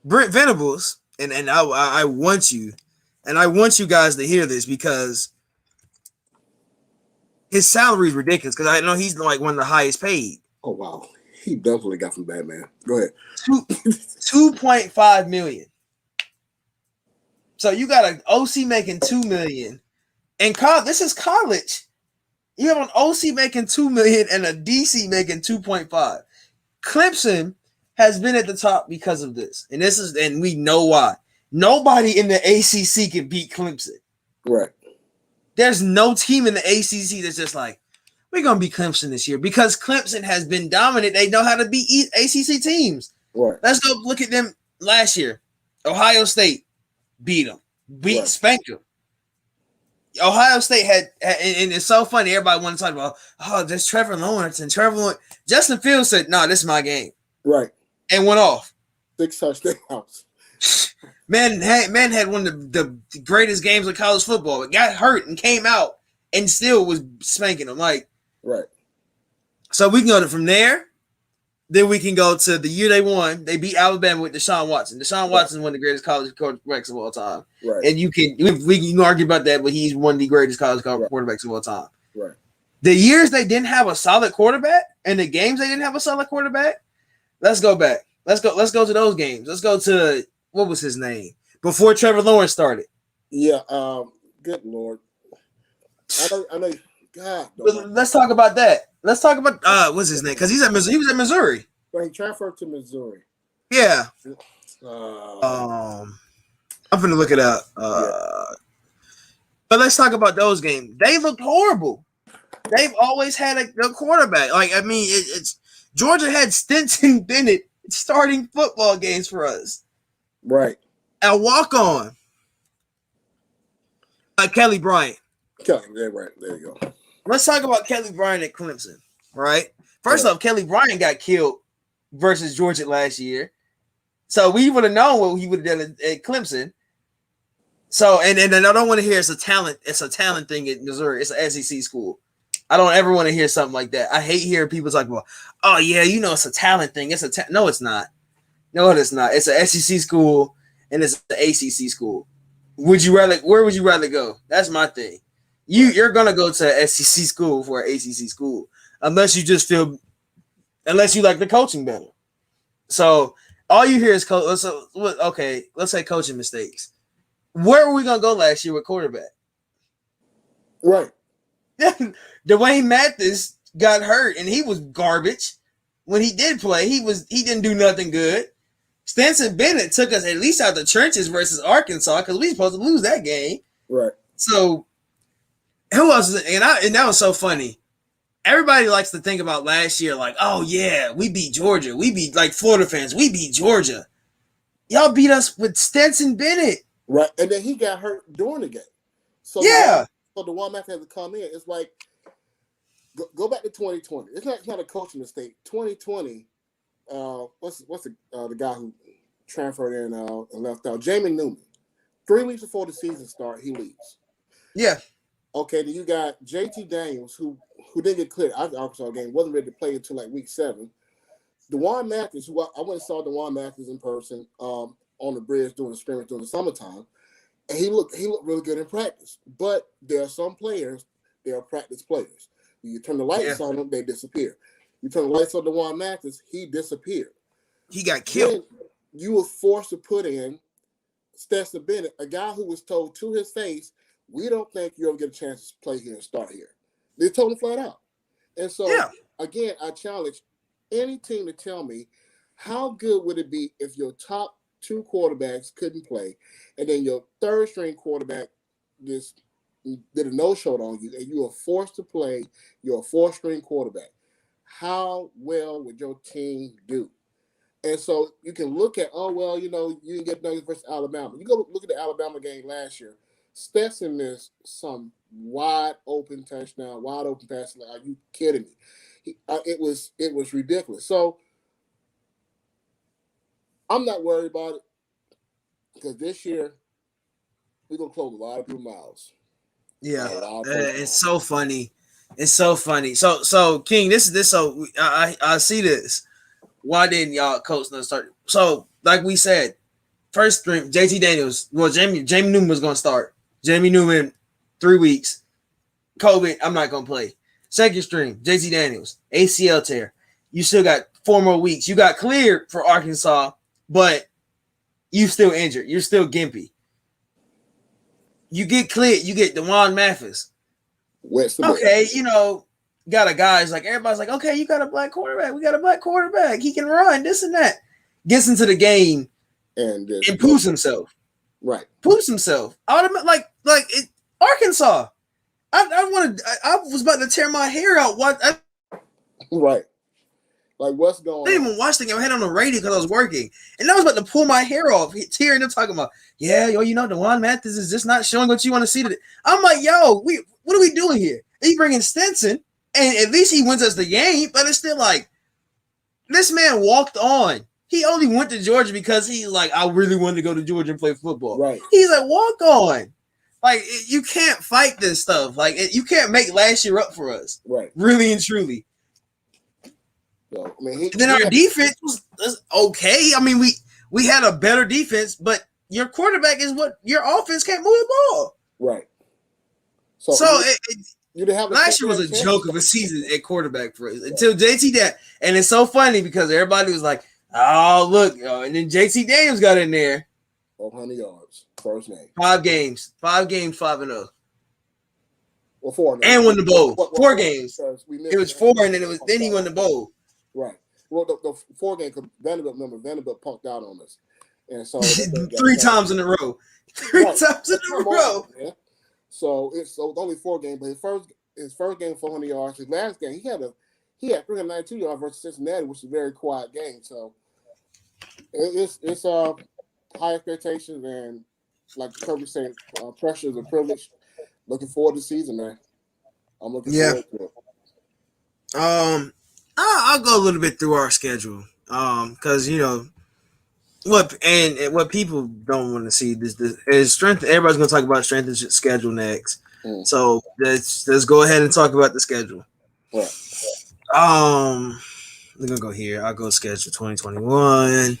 Brent Venables, and I want you, and I want you guys to hear this because his salary is ridiculous. Because I know he's like one of the highest paid. Oh wow, he definitely got from Batman. Go ahead. $2.5 million. So you got an OC making $2 million, and this is college. You have an OC making $2 million and a DC making 2.5. Clemson has been at the top because of this, and we know why. Nobody in the ACC can beat Clemson. Right. There's no team in the ACC that's just like, we're gonna beat Clemson this year because Clemson has been dominant. They know how to beat ACC teams. Right. Let's go look at them last year. Ohio State beat them, spanked them. Ohio State had, and it's so funny. Everybody wanted to talk about, there's Trevor Lawrence and Justin Fields said, "No, this is my game." Right. And went off. 6 touchdowns. Man had one of the greatest games of college football. It got hurt and came out and still was spanking them. Like, right. So we can go from there. Then we can go to the year they won. They beat Alabama with Deshaun Watson. Deshaun Watson is one of the greatest college quarterbacks of all time. Right. And you can argue about that, but he's one of the greatest college quarterbacks of all time. Right. The years they didn't have a solid quarterback and the games they didn't have a solid quarterback, let's go back. Let's go to those games. Let's go to what was his name before Trevor Lawrence started. Yeah. Good Lord. I know. God. Let's talk about that. Let's talk about what's his name? Because he was at Missouri. But he transferred to Missouri. Yeah. Uh, I'm gonna look it up. But let's talk about those games. They looked horrible. They've always had a good quarterback. Like, I mean, it's Georgia had Stetson Bennett starting football games for us. Right. A walk-on. Kelly Bryant. Kelly, right. There you go. Let's talk about Kelly Bryant at Clemson, right? First off, Kelly Bryant got killed versus Georgia last year. So we would have known what he would have done at Clemson. So, and I don't want to hear it's a talent thing at Missouri. It's an SEC school. I don't ever want to hear something like that. I hate hearing people talk about, oh yeah, it's a talent thing. No, it's not. No, it's not. It's an SEC school and it's an ACC school. Where would you rather go? That's my thing. You're gonna go to an SEC school for an ACC school unless you like the coaching better. So all you hear is let's say coaching mistakes. Where were we gonna go last year with quarterback? Right. Dwayne Mathis got hurt and he was garbage. When he did play, he didn't do nothing good. Stetson Bennett took us at least out the trenches versus Arkansas because we were supposed to lose that game. Right. So who else? And that was so funny. Everybody likes to think about last year, like, oh yeah, we beat Georgia. We beat, like, Florida fans. We beat Georgia. Y'all beat us with Stetson Bennett. Right, and then he got hurt during the game. So yeah. So the one match had to come in. It's like go back to 2020. It's not a coaching mistake. 2020. What's the guy who transferred in and left out? Jamie Newman. 3 weeks before the season start, he leaves. Yeah. Okay, then you got JT Daniels, who didn't get cleared out of the Arkansas game, wasn't ready to play until like week 7. DeJuan Mathis, who I went and saw DeJuan Mathis in person on the bridge during the scrimmage during the summertime, and he looked really good in practice. But there are some players, they are practice players. You turn the lights on them, they disappear. You turn the lights on DeJuan Mathis, he disappeared. He got killed. Then you were forced to put in Stetson Bennett, a guy who was told to his face, we don't think you'll get a chance to play here and start here. They told him flat out. And so, again, I challenge any team to tell me how good would it be if your top 2 quarterbacks couldn't play and then your third string quarterback just did a no-show on you and you are forced to play your 4th string quarterback. How well would your team do? And so you can look at, you didn't get nuggets versus Alabama. You go look at the Alabama game last year. Stetson missed some wide open touchdown, wide open pass. Are you kidding me? It was ridiculous. So I'm not worried about it because this year we're gonna close a lot of people's mouths. Yeah, it's so funny. It's so funny. So King, this. So I see this. Why didn't y'all coach not start? So like we said, first string JT Daniels. Well, Jamie Newman was gonna start. Jamie Newman, 3 weeks. COVID, I'm not going to play. Second string, JT Daniels, ACL tear. You still got 4 more weeks. You got cleared for Arkansas, but you still injured. You're still gimpy. You get cleared. You get DeJuan Mathis. Okay, got a guy's like, everybody's like, okay, you got a black quarterback. We got a black quarterback. He can run, this and that. Gets into the game and poos himself. Right. Poos himself. Arkansas. I was about to tear my hair out. Right. Like, what's going on? I didn't even watch the game. I had on the radio because I was working. And I was about to pull my hair off. Hearing them talking about, DeJuan Mathis is just not showing what you want to see today. I'm like, what are we doing here? And you bring in Stetson, and at least he wins us the game, but it's still like, this man walked on He only went to Georgia because he like, I really wanted to go to Georgia and play football. Right. He's like, walk on. Like, you can't fight this stuff. Like, you can't make last year up for us. Right. Really and truly. So, I mean, then our defense was okay. I mean, we had a better defense, but your quarterback is what your offense can't move the ball. Right. So last year was a joke of a season at quarterback for us until JT that, and it's so funny because everybody was like, "Oh, look," and then JT Daniels got in there. 400 yards, first game. 5 games, 5-0. Well, 4 and won the bowl. 4 games. It was 4, and then he won the bowl. Right. Well, the 4 game Vanderbilt punked out on us, and so 3 times in a row. 3 times in a row. Yeah. So it's only 4 games, but his first game 400 yards. His last game he had 392 yards versus Cincinnati, which is a very quiet game. So it's high expectations, and like Kirby said, pressure is a privilege. Looking forward to the season, man. I'm looking forward to it. I'll go a little bit through our schedule, because what people don't want to see this is strength. Everybody's going to talk about strength and schedule next. So let's go ahead and talk about the schedule. Right. We're gonna go here. I'll go schedule 2021.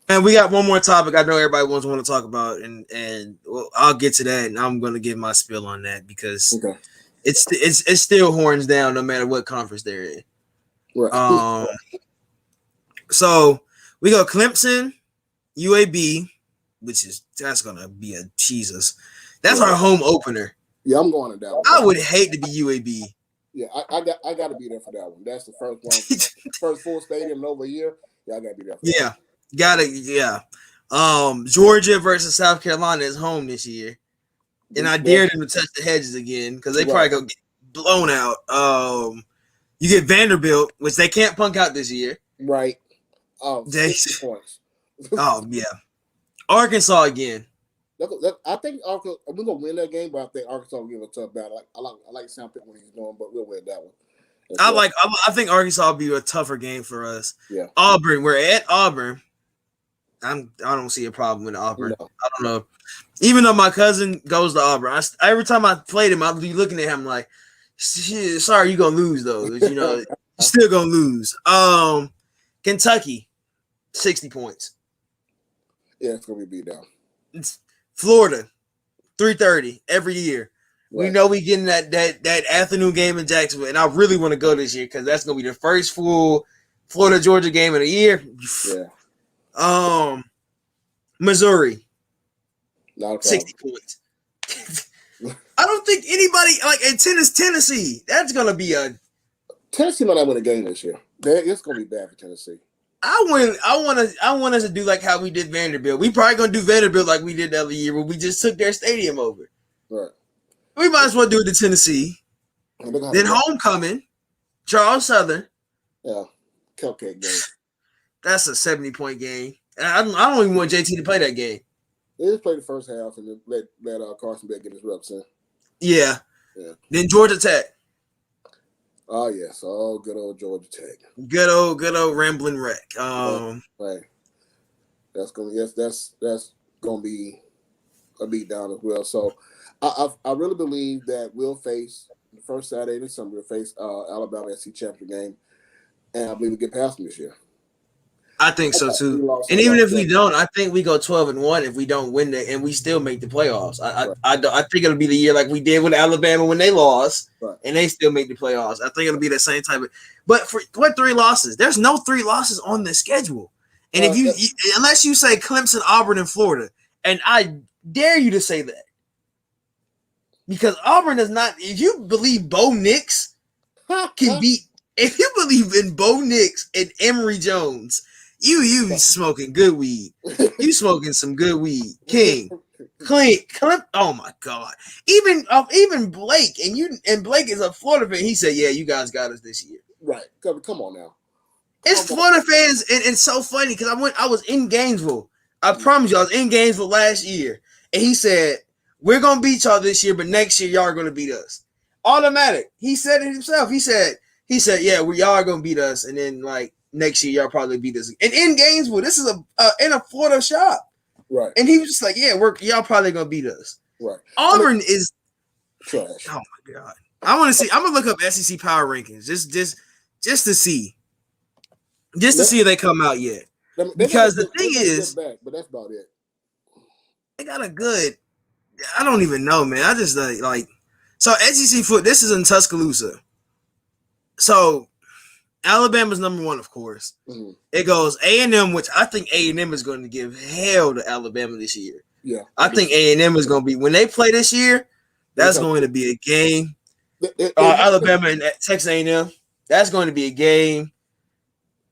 And we got one more topic I know everybody want to talk about, and well, I'll get to that, and I'm going to give my spill on that because it's still horns down no matter what conference they're in. Right. So we go Clemson, UAB, that's going to be a Jesus. That's our home opener. Yeah, I'm going to that one. I would hate to be UAB. Yeah, I got to be there for that one. That's the first one, first full stadium in over a year. Yeah, I got to be there. For that. Georgia versus South Carolina is home this year, and I dare them to touch the hedges again because they probably gonna get blown out. You get Vanderbilt, which they can't punk out this year. Right. 60 points. Arkansas again. I think Arkansas. We're gonna win that game, but I think Arkansas will give a tough battle. I like Sam Pitt when he's going, but we'll win that one. I think Arkansas will be a tougher game for us. Yeah. Auburn. We're at Auburn. I don't see a problem with Auburn. No. I don't know. Even though my cousin goes to Auburn, every time I played him, I'll be looking at him like, sorry, you're going to lose, though. You're still going to lose. Kentucky, 60 points. Yeah, it's going to be beat down. It's Florida, 3:30 every year. Right. We know we getting that afternoon game in Jacksonville, and I really want to go this year because that's going to be the first full Florida-Georgia game of the year. Yeah. Missouri, 60 points. I don't think anybody in Tennessee. That's gonna be Tennessee might not win a game this year. It's gonna be bad for Tennessee. I want us to do like how we did Vanderbilt. We probably gonna do Vanderbilt like we did the other year, where we just took their stadium over. Right. We might as well do it to Tennessee. Then homecoming, Charles Southern. Yeah, cupcake game. That's a 70-point game. I don't even want JT to play that game. They just play the first half and then let Carson Beck get his reps in. Yeah. Then Georgia Tech. Oh yes, good old Georgia Tech. Good old Rambling Wreck. Right. That's gonna be a beat down as well. So I really believe that we'll face the first Saturday in December. We'll face Alabama SC championship game, and I believe we get past them this year. I think so too. And even if we don't, I think we go 12-1 if we don't win it, and we still make the playoffs. I think it'll be the year like we did with Alabama when they lost, and they still make the playoffs. I think it'll be the same type of. But for what 3 losses? There's no 3 losses on the schedule, and if you unless you say Clemson, Auburn, and Florida, and I dare you to say that because Auburn is not. If you believe Bo Nix can beat, if you believe in Bo Nix and Emory Jones. You smoking good weed. You smoking some good weed. King. Clint. Oh my God. Even Blake and Blake is a Florida fan. He said, yeah, you guys got us this year. Right. Come on now. It's Florida fans, and it's so funny because I was in Gainesville. I promise you, I was in Gainesville last year. And he said, we're gonna beat y'all this year, but next year y'all are gonna beat us. Automatic. He said it himself. He said, yeah, y'all are gonna beat us. And then next year y'all probably beat us. And in Gainesville, this is in a Florida shop. Right. And he was just like, yeah, y'all probably gonna beat us. Right. Auburn is trash. Oh my god. I want to see. I'm gonna look up SEC power rankings just to see. Just to see if they come out yet. Because the thing is, but that's about it. They got a good. I don't even know, man. I just like so SEC foot. This is in Tuscaloosa. So Alabama's number one, of course. Mm-hmm. It goes A&M, which I think A&M is going to give hell to Alabama this year. Yeah, I think A&M is going to be when they play this year. That's going to be a game. Alabama and Texas A&M. That's going to be a game.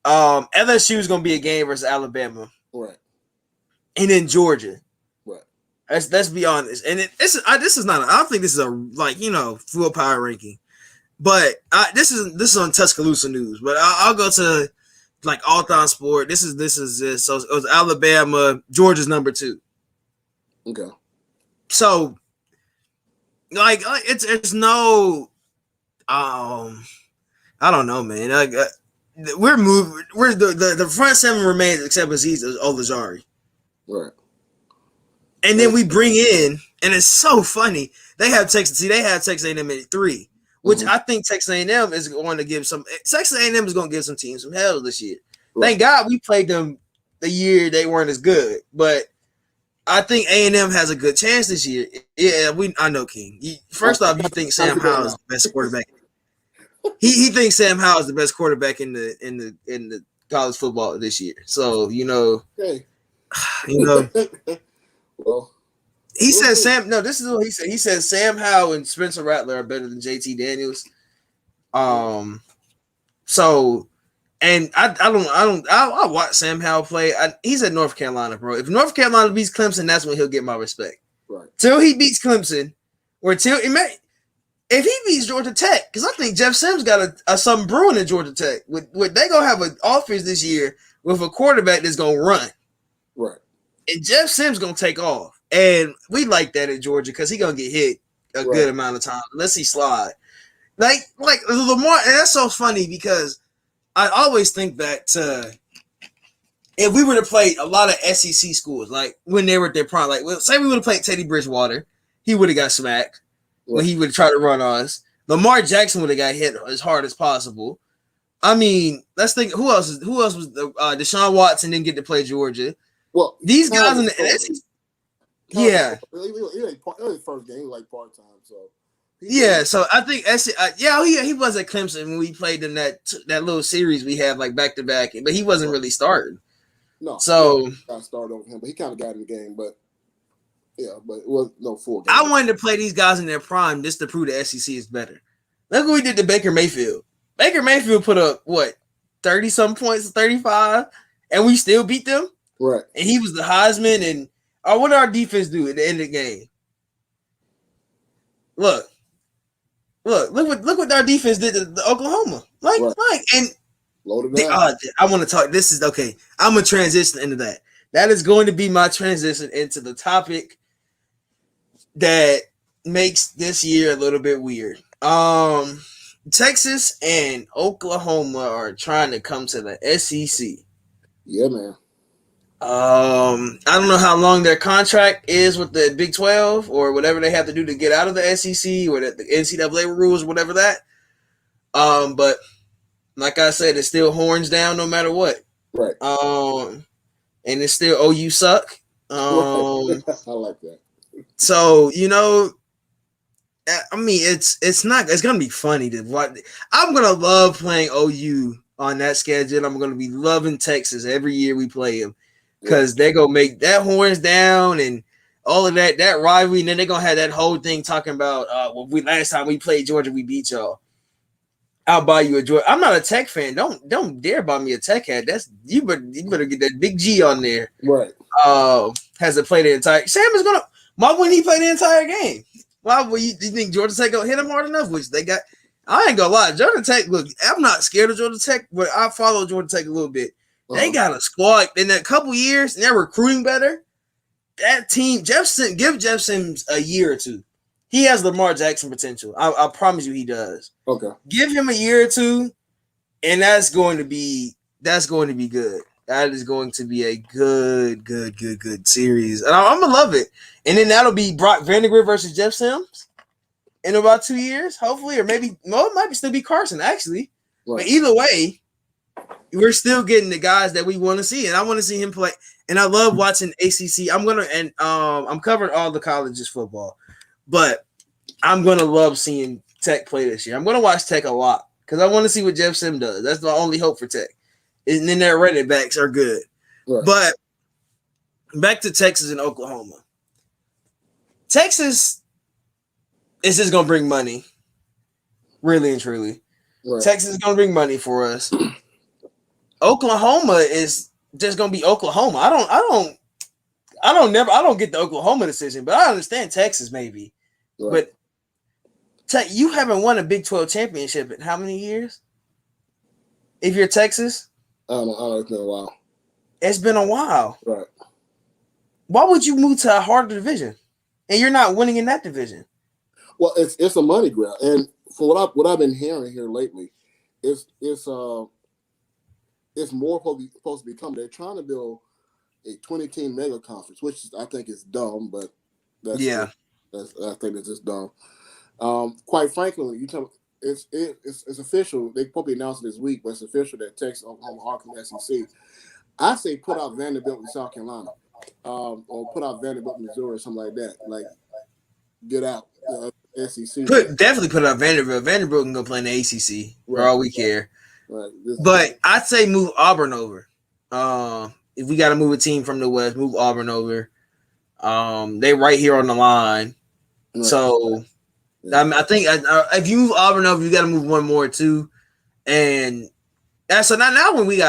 LSU is going to be a game versus Alabama. Right. And then Georgia. Right. Let's be honest. And this is not. I don't think this is a full power ranking. But this is on Tuscaloosa news. But I'll go to like Althon Sport. This is this. So it was Alabama. Georgia's number 2. Okay. So like it's no. I don't know, man. We're moving. We're the front 7 remains except Aziz Olajari. Right. And then we bring in, and it's so funny. They have Texas A&M at 3. Which I think Texas A&M is going to give some. Texas A&M is going to give some teams some hell this year. Right. Thank God we played them the year they weren't as good, but I think A&M has a good chance this year. Yeah, I know King. First off, you think Sam Howell is the best quarterback. He thinks Sam Howell is the best quarterback in the college football this year. So hey. Well. He says Sam. No, this is what he said. He says Sam Howell and Spencer Rattler are better than JT Daniels. So, and I'll watch Sam Howell play. He's at North Carolina, bro. If North Carolina beats Clemson, that's when he'll get my respect. Right. Till he beats Clemson, or if he beats Georgia Tech, because I think Jeff Sims got something brewing in Georgia Tech. They gonna have an offense this year with a quarterback that's gonna run. Right. And Jeff Sims gonna take off. And we like that at Georgia because he's gonna get hit a good amount of time. Let's see slide. Like Lamar, and that's so funny because I always think back to if we would have played a lot of SEC schools, like when they were at their prime, like say we would have played Teddy Bridgewater, he would have got smacked when he would have tried to run on us. Lamar Jackson would have got hit as hard as possible. I mean, let's think who else was Deshaun Watson didn't get to play Georgia. Well, these guys in the SEC. Yeah, it was first game like part time. So so I think he was at Clemson when we played in that little series we had like back to back, but he wasn't really starting. No, so I started over him, but he kind of got in the game. But it was no full game. I wanted to play these guys in their prime just to prove the SEC is better. Look what we did to Baker Mayfield. Baker Mayfield put up 30-some points, 35, and we still beat them. Right, and he was the Heisman and. What did our defense do at the end of the game? Look what our defense did to Oklahoma. And I want to talk. This is okay. I'm gonna transition into that. That is going to be my transition into the topic that makes this year a little bit weird. Texas and Oklahoma are trying to come to the SEC. Yeah, man. I don't know how long their contract is with the Big 12 or whatever they have to do to get out of the SEC or the NCAA rules, whatever that. But like I said, it's still horns down no matter what. Right. And it's still OU suck. I like that. So I mean, it's gonna be funny to watch. I'm gonna love playing OU on that schedule. I'm gonna be loving Texas every year we play them. Because they're going to make that horns down and all of that rivalry. And then they're going to have that whole thing talking about, last time we played Georgia, we beat y'all. I'll buy you a Georgia. I'm not a Tech fan. Don't dare buy me a Tech hat. You better get that big G on there. Right. Has to play the entire. Sam is going to. Why wouldn't he play the entire game? Why would you think Georgia Tech going to hit him hard enough? Which they got. I ain't going to lie. Georgia Tech, look, I'm not scared of Georgia Tech, but I follow Georgia Tech a little bit. They got a squad in a couple years, and they're recruiting better. That team, give Jeff Sims a year or two. He has Lamar Jackson potential. I promise you he does. Okay. Give him a year or two, and that's going to be that's going to be good. That is going to be a good series, and I'm gonna love it. And then that'll be Brock Vandagriff versus Jeff Sims in about 2 years, hopefully, or maybe it might still be Carson actually. Right. But either way, we're still getting the guys that we want to see, and I want to see him play. And I love watching ACC. I'm covering all the colleges football, but I'm gonna love seeing Tech play this year. I'm gonna watch Tech a lot because I want to see what Jeff Sim does. That's my only hope for Tech. And then their running backs are good. Right. But back to Texas and Oklahoma. Texas is just gonna bring money, really and truly. Right. Texas is gonna bring money for us. Oklahoma is just gonna be Oklahoma. I don't get the Oklahoma decision, but I understand Texas maybe. Right. But you haven't won a Big 12 championship in how many years? If you're Texas, I don't know. It's been a while. It's been a while. Right. Why would you move to a harder division, and you're not winning in that division? Well, it's a money grab, and for what I've been hearing here lately, it's more supposed to become. They're trying to build a 20-team mega conference, which I think is dumb, but I think it's just dumb. Quite frankly, you tell me it's official. They probably announced it this week, but it's official that Texas, Oklahoma are from the SEC. I say put out Vanderbilt in South Carolina, or put out Vanderbilt in Missouri or something like that. Like get out SEC. Definitely put out Vanderbilt. Vanderbilt can go play in the ACC for all we care. Right. But I'd say move Auburn over. If we got to move a team from the West, move Auburn over. They right here on the line. Right. So I think if you move Auburn over, you got to move one more too. And so now when we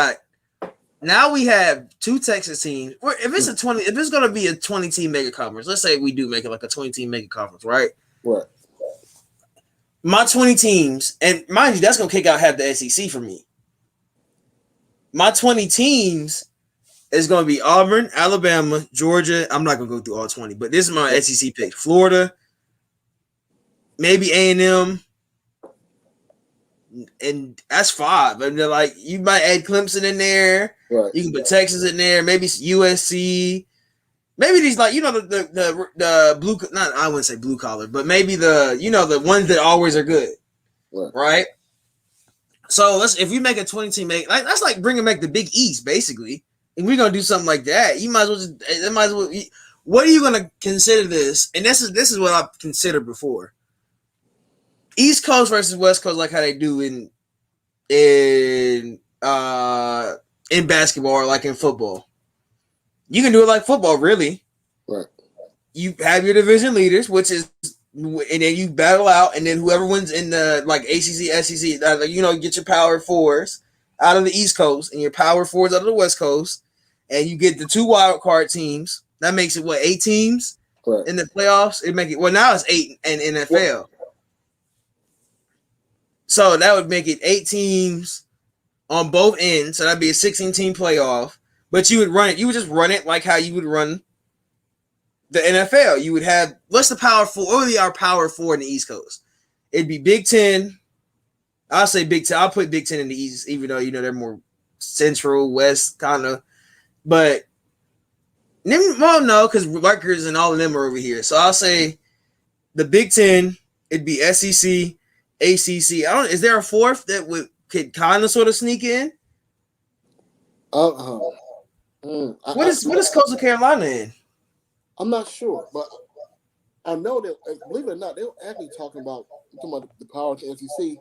have two Texas teams. If it's going to be a 20-team mega conference, let's say we do make it like a 20-team mega conference, right? Right. My 20 teams, and mind you, that's going to kick out half the SEC for me. My 20 teams is going to be Auburn, Alabama, Georgia. I'm not going to go through all 20, but this is my SEC pick. Florida, maybe A&M, and that's 5. And they're like, you might add Clemson in there. Right. You can put Texas in there, maybe USC. Maybe these the blue, not I wouldn't say blue collar, but maybe the ones that always are good, right? So if we make a 20-team that's like bringing back the Big East basically. If we're gonna do something like that, you might as well. What are you gonna consider this? And this is what I've considered before. East Coast versus West Coast, like how they do in basketball or like in football. You can do it like football, really. Right. You have your division leaders, and then you battle out, and then whoever wins in the like ACC, SEC, get your power fours out of the East Coast and your power fours out of the West Coast, and you get the 2 wild card teams. That makes it 8 teams in the playoffs. Now it's 8 in NFL. So that would make it 8 teams on both ends. So that'd be a 16-team playoff. But you would just run it like how you would run the NFL. You would have, what's the power 4? What would be our power 4 in the East Coast? It'd be Big Ten. I'll say Big Ten. I'll put Big Ten in the East, even though, they're more Central, West, kind of. But, no, because Rutgers and all of them are over here. So I'll say the Big Ten, it'd be SEC, ACC. Is there a 4th that could kind of sort of sneak in? What is Coastal Carolina in? I'm not sure, but I know that, believe it or not, they're actually talking about the power to SEC.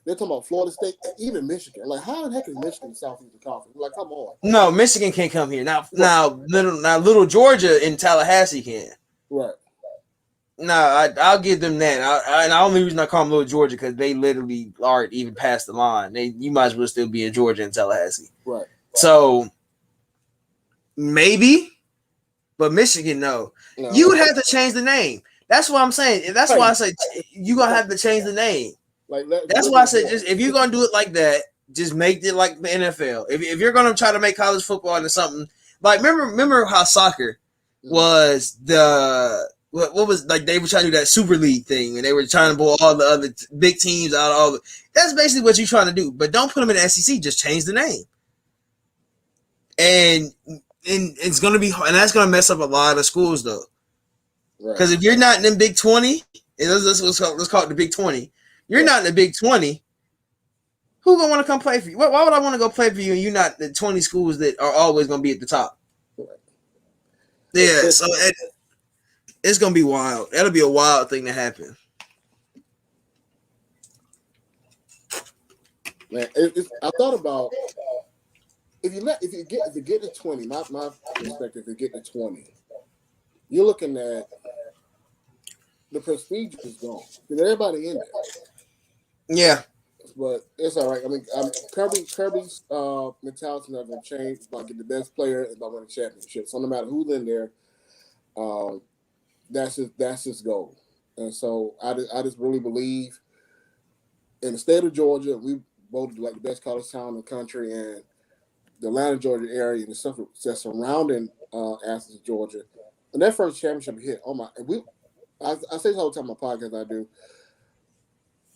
They're talking about Florida State, even Michigan. Like, how the heck is Michigan Southeastern Conference? Like, come on. No, Michigan can't come here now. Little Georgia in Tallahassee can. Right. No, I'll give them that. And the only reason I call them Little Georgia because they literally aren't even past the line. You might as well still be in Georgia and Tallahassee. Right. So maybe, but Michigan, no. You would have to change the name. That's what I'm saying. That's why I say you're gonna have to change the name. That's why I said just if you're gonna do it like that, just make it like the NFL. If you're gonna try to make college football into something like remember how soccer was what was like they were trying to do that Super League thing and they were trying to pull all the other big teams out of all the, that's basically what you're trying to do. But don't put them in the SEC, just change the name. and it's gonna be, and that's gonna mess up a lot of schools though. Because Right. if you're not in the Big 20, let's call it the Big 20. You're not in the Big 20. Who gonna want to come play for you? Why would I want to go play for you and you're not the 20 schools that are always gonna be at the top? Right. Yeah, so it's gonna be wild. That'll be a wild thing to happen. Man, I thought about if you get to 20, my perspective, if you get to 20, you're looking at the prestige is gone. Because everybody in there. Yeah. But it's all right. I mean, Kirby's mentality not going to change. It's about getting the best player and about winning championships. So no matter who's in there, that's his goal. And so I just really believe in the state of Georgia, we voted like the best college town in the country, and the Atlanta, Georgia area and the stuff that's surrounding Athens, Georgia. And that first championship hit, oh my! I say this all the time on my podcast. I do.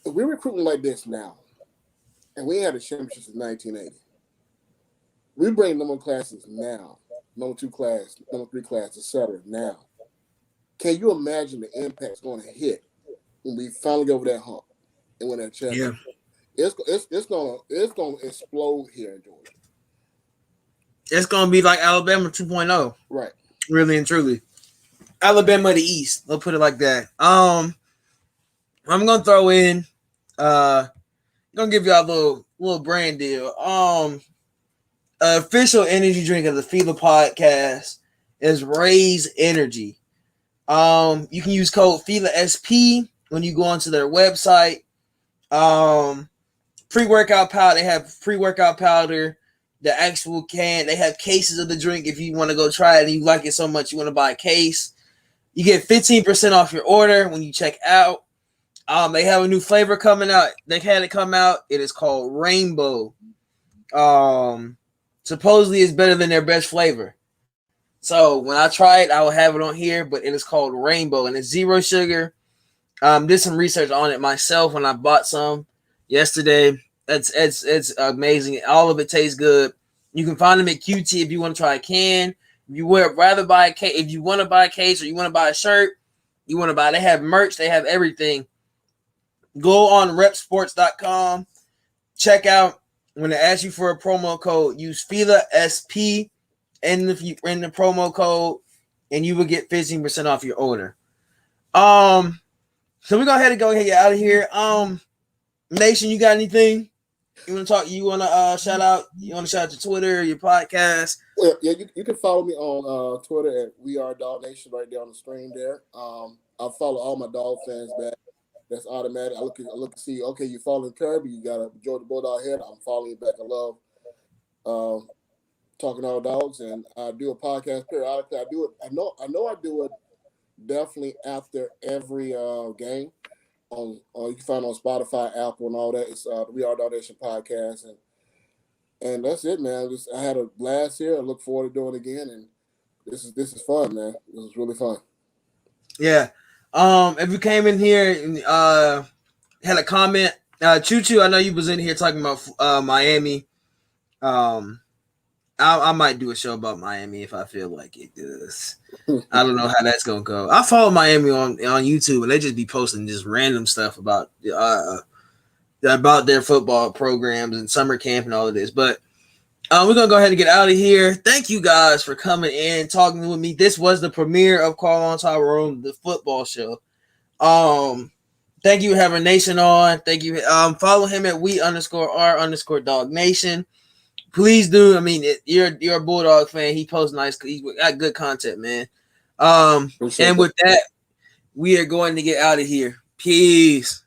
If we're recruiting like this now, and we had a championship since 1980. We bring number 1 classes now, number 2 class, number 3 class, etc. Now, can you imagine the impact it's going to hit when we finally get over that hump and win that championship? Yeah. It's going to explode here in Georgia. It's going to be like Alabama 2.0. Right. Really and truly. Alabama of the East. Let's put it like that. I'm going to throw in gonna give y'all a little brand deal. Official energy drink of the FILA podcast is Raise Energy. You can use code FILA-SP when you go onto their website. Pre-workout powder. They have pre-workout powder. The actual can. They have cases of the drink if you want to go try it and you like it so much you want to buy a case. You get 15% off your order when you check out. They have a new flavor coming out. They had it come out. It is called Rainbow. Supposedly it's better than their best flavor. So when I try it, I will have it on here, but it is called Rainbow and it's 0 sugar. Did some research on it myself when I bought some yesterday. It's amazing. All of it tastes good. You can find them at QT if you want to try a can. If you would rather buy a case, if you want to buy a case or you want to buy a shirt, they have merch, they have everything. Go on repsports.com. Check out. When they ask you for a promo code, use FILA-SP in the promo code, and you will get 15% off your order. So we go ahead and get out of here. Nation, you got anything you want to talk? You want to shout out? You want to shout out your Twitter, your podcast? Well, yeah, you can follow me on Twitter at We Are Dog Nation right there on the screen there. I follow all my dog fans back. That's automatic. I look and see, okay, you following Kirby, you got a Georgia Bulldog head. I'm following you back. I love talking all dogs, and I do a podcast periodically. I do it. I know I do it definitely after every game. You can find it on Spotify, Apple, and all that. It's the We Are Dog Nation podcast, and that's it, man. I had a blast here. I look forward to doing it again, and this is fun, man. This is really fun. Yeah. If you came in here and had a comment, Choo, I know you was in here talking about Miami. I might do a show about Miami if I feel like it. I don't know how that's gonna go. I follow Miami on YouTube and they just be posting just random stuff about their football programs and summer camp and all of this. But we're gonna go ahead and get out of here. Thank you guys for coming in, talking with me. This was the premiere of Call on Tyrone, the football show. Thank you, Having Nation on. Thank you. Follow him at we_r_dog nation. Please do. I mean, you're a Bulldog fan. He posts nice. He's got good content, man. And with that, we are going to get out of here. Peace.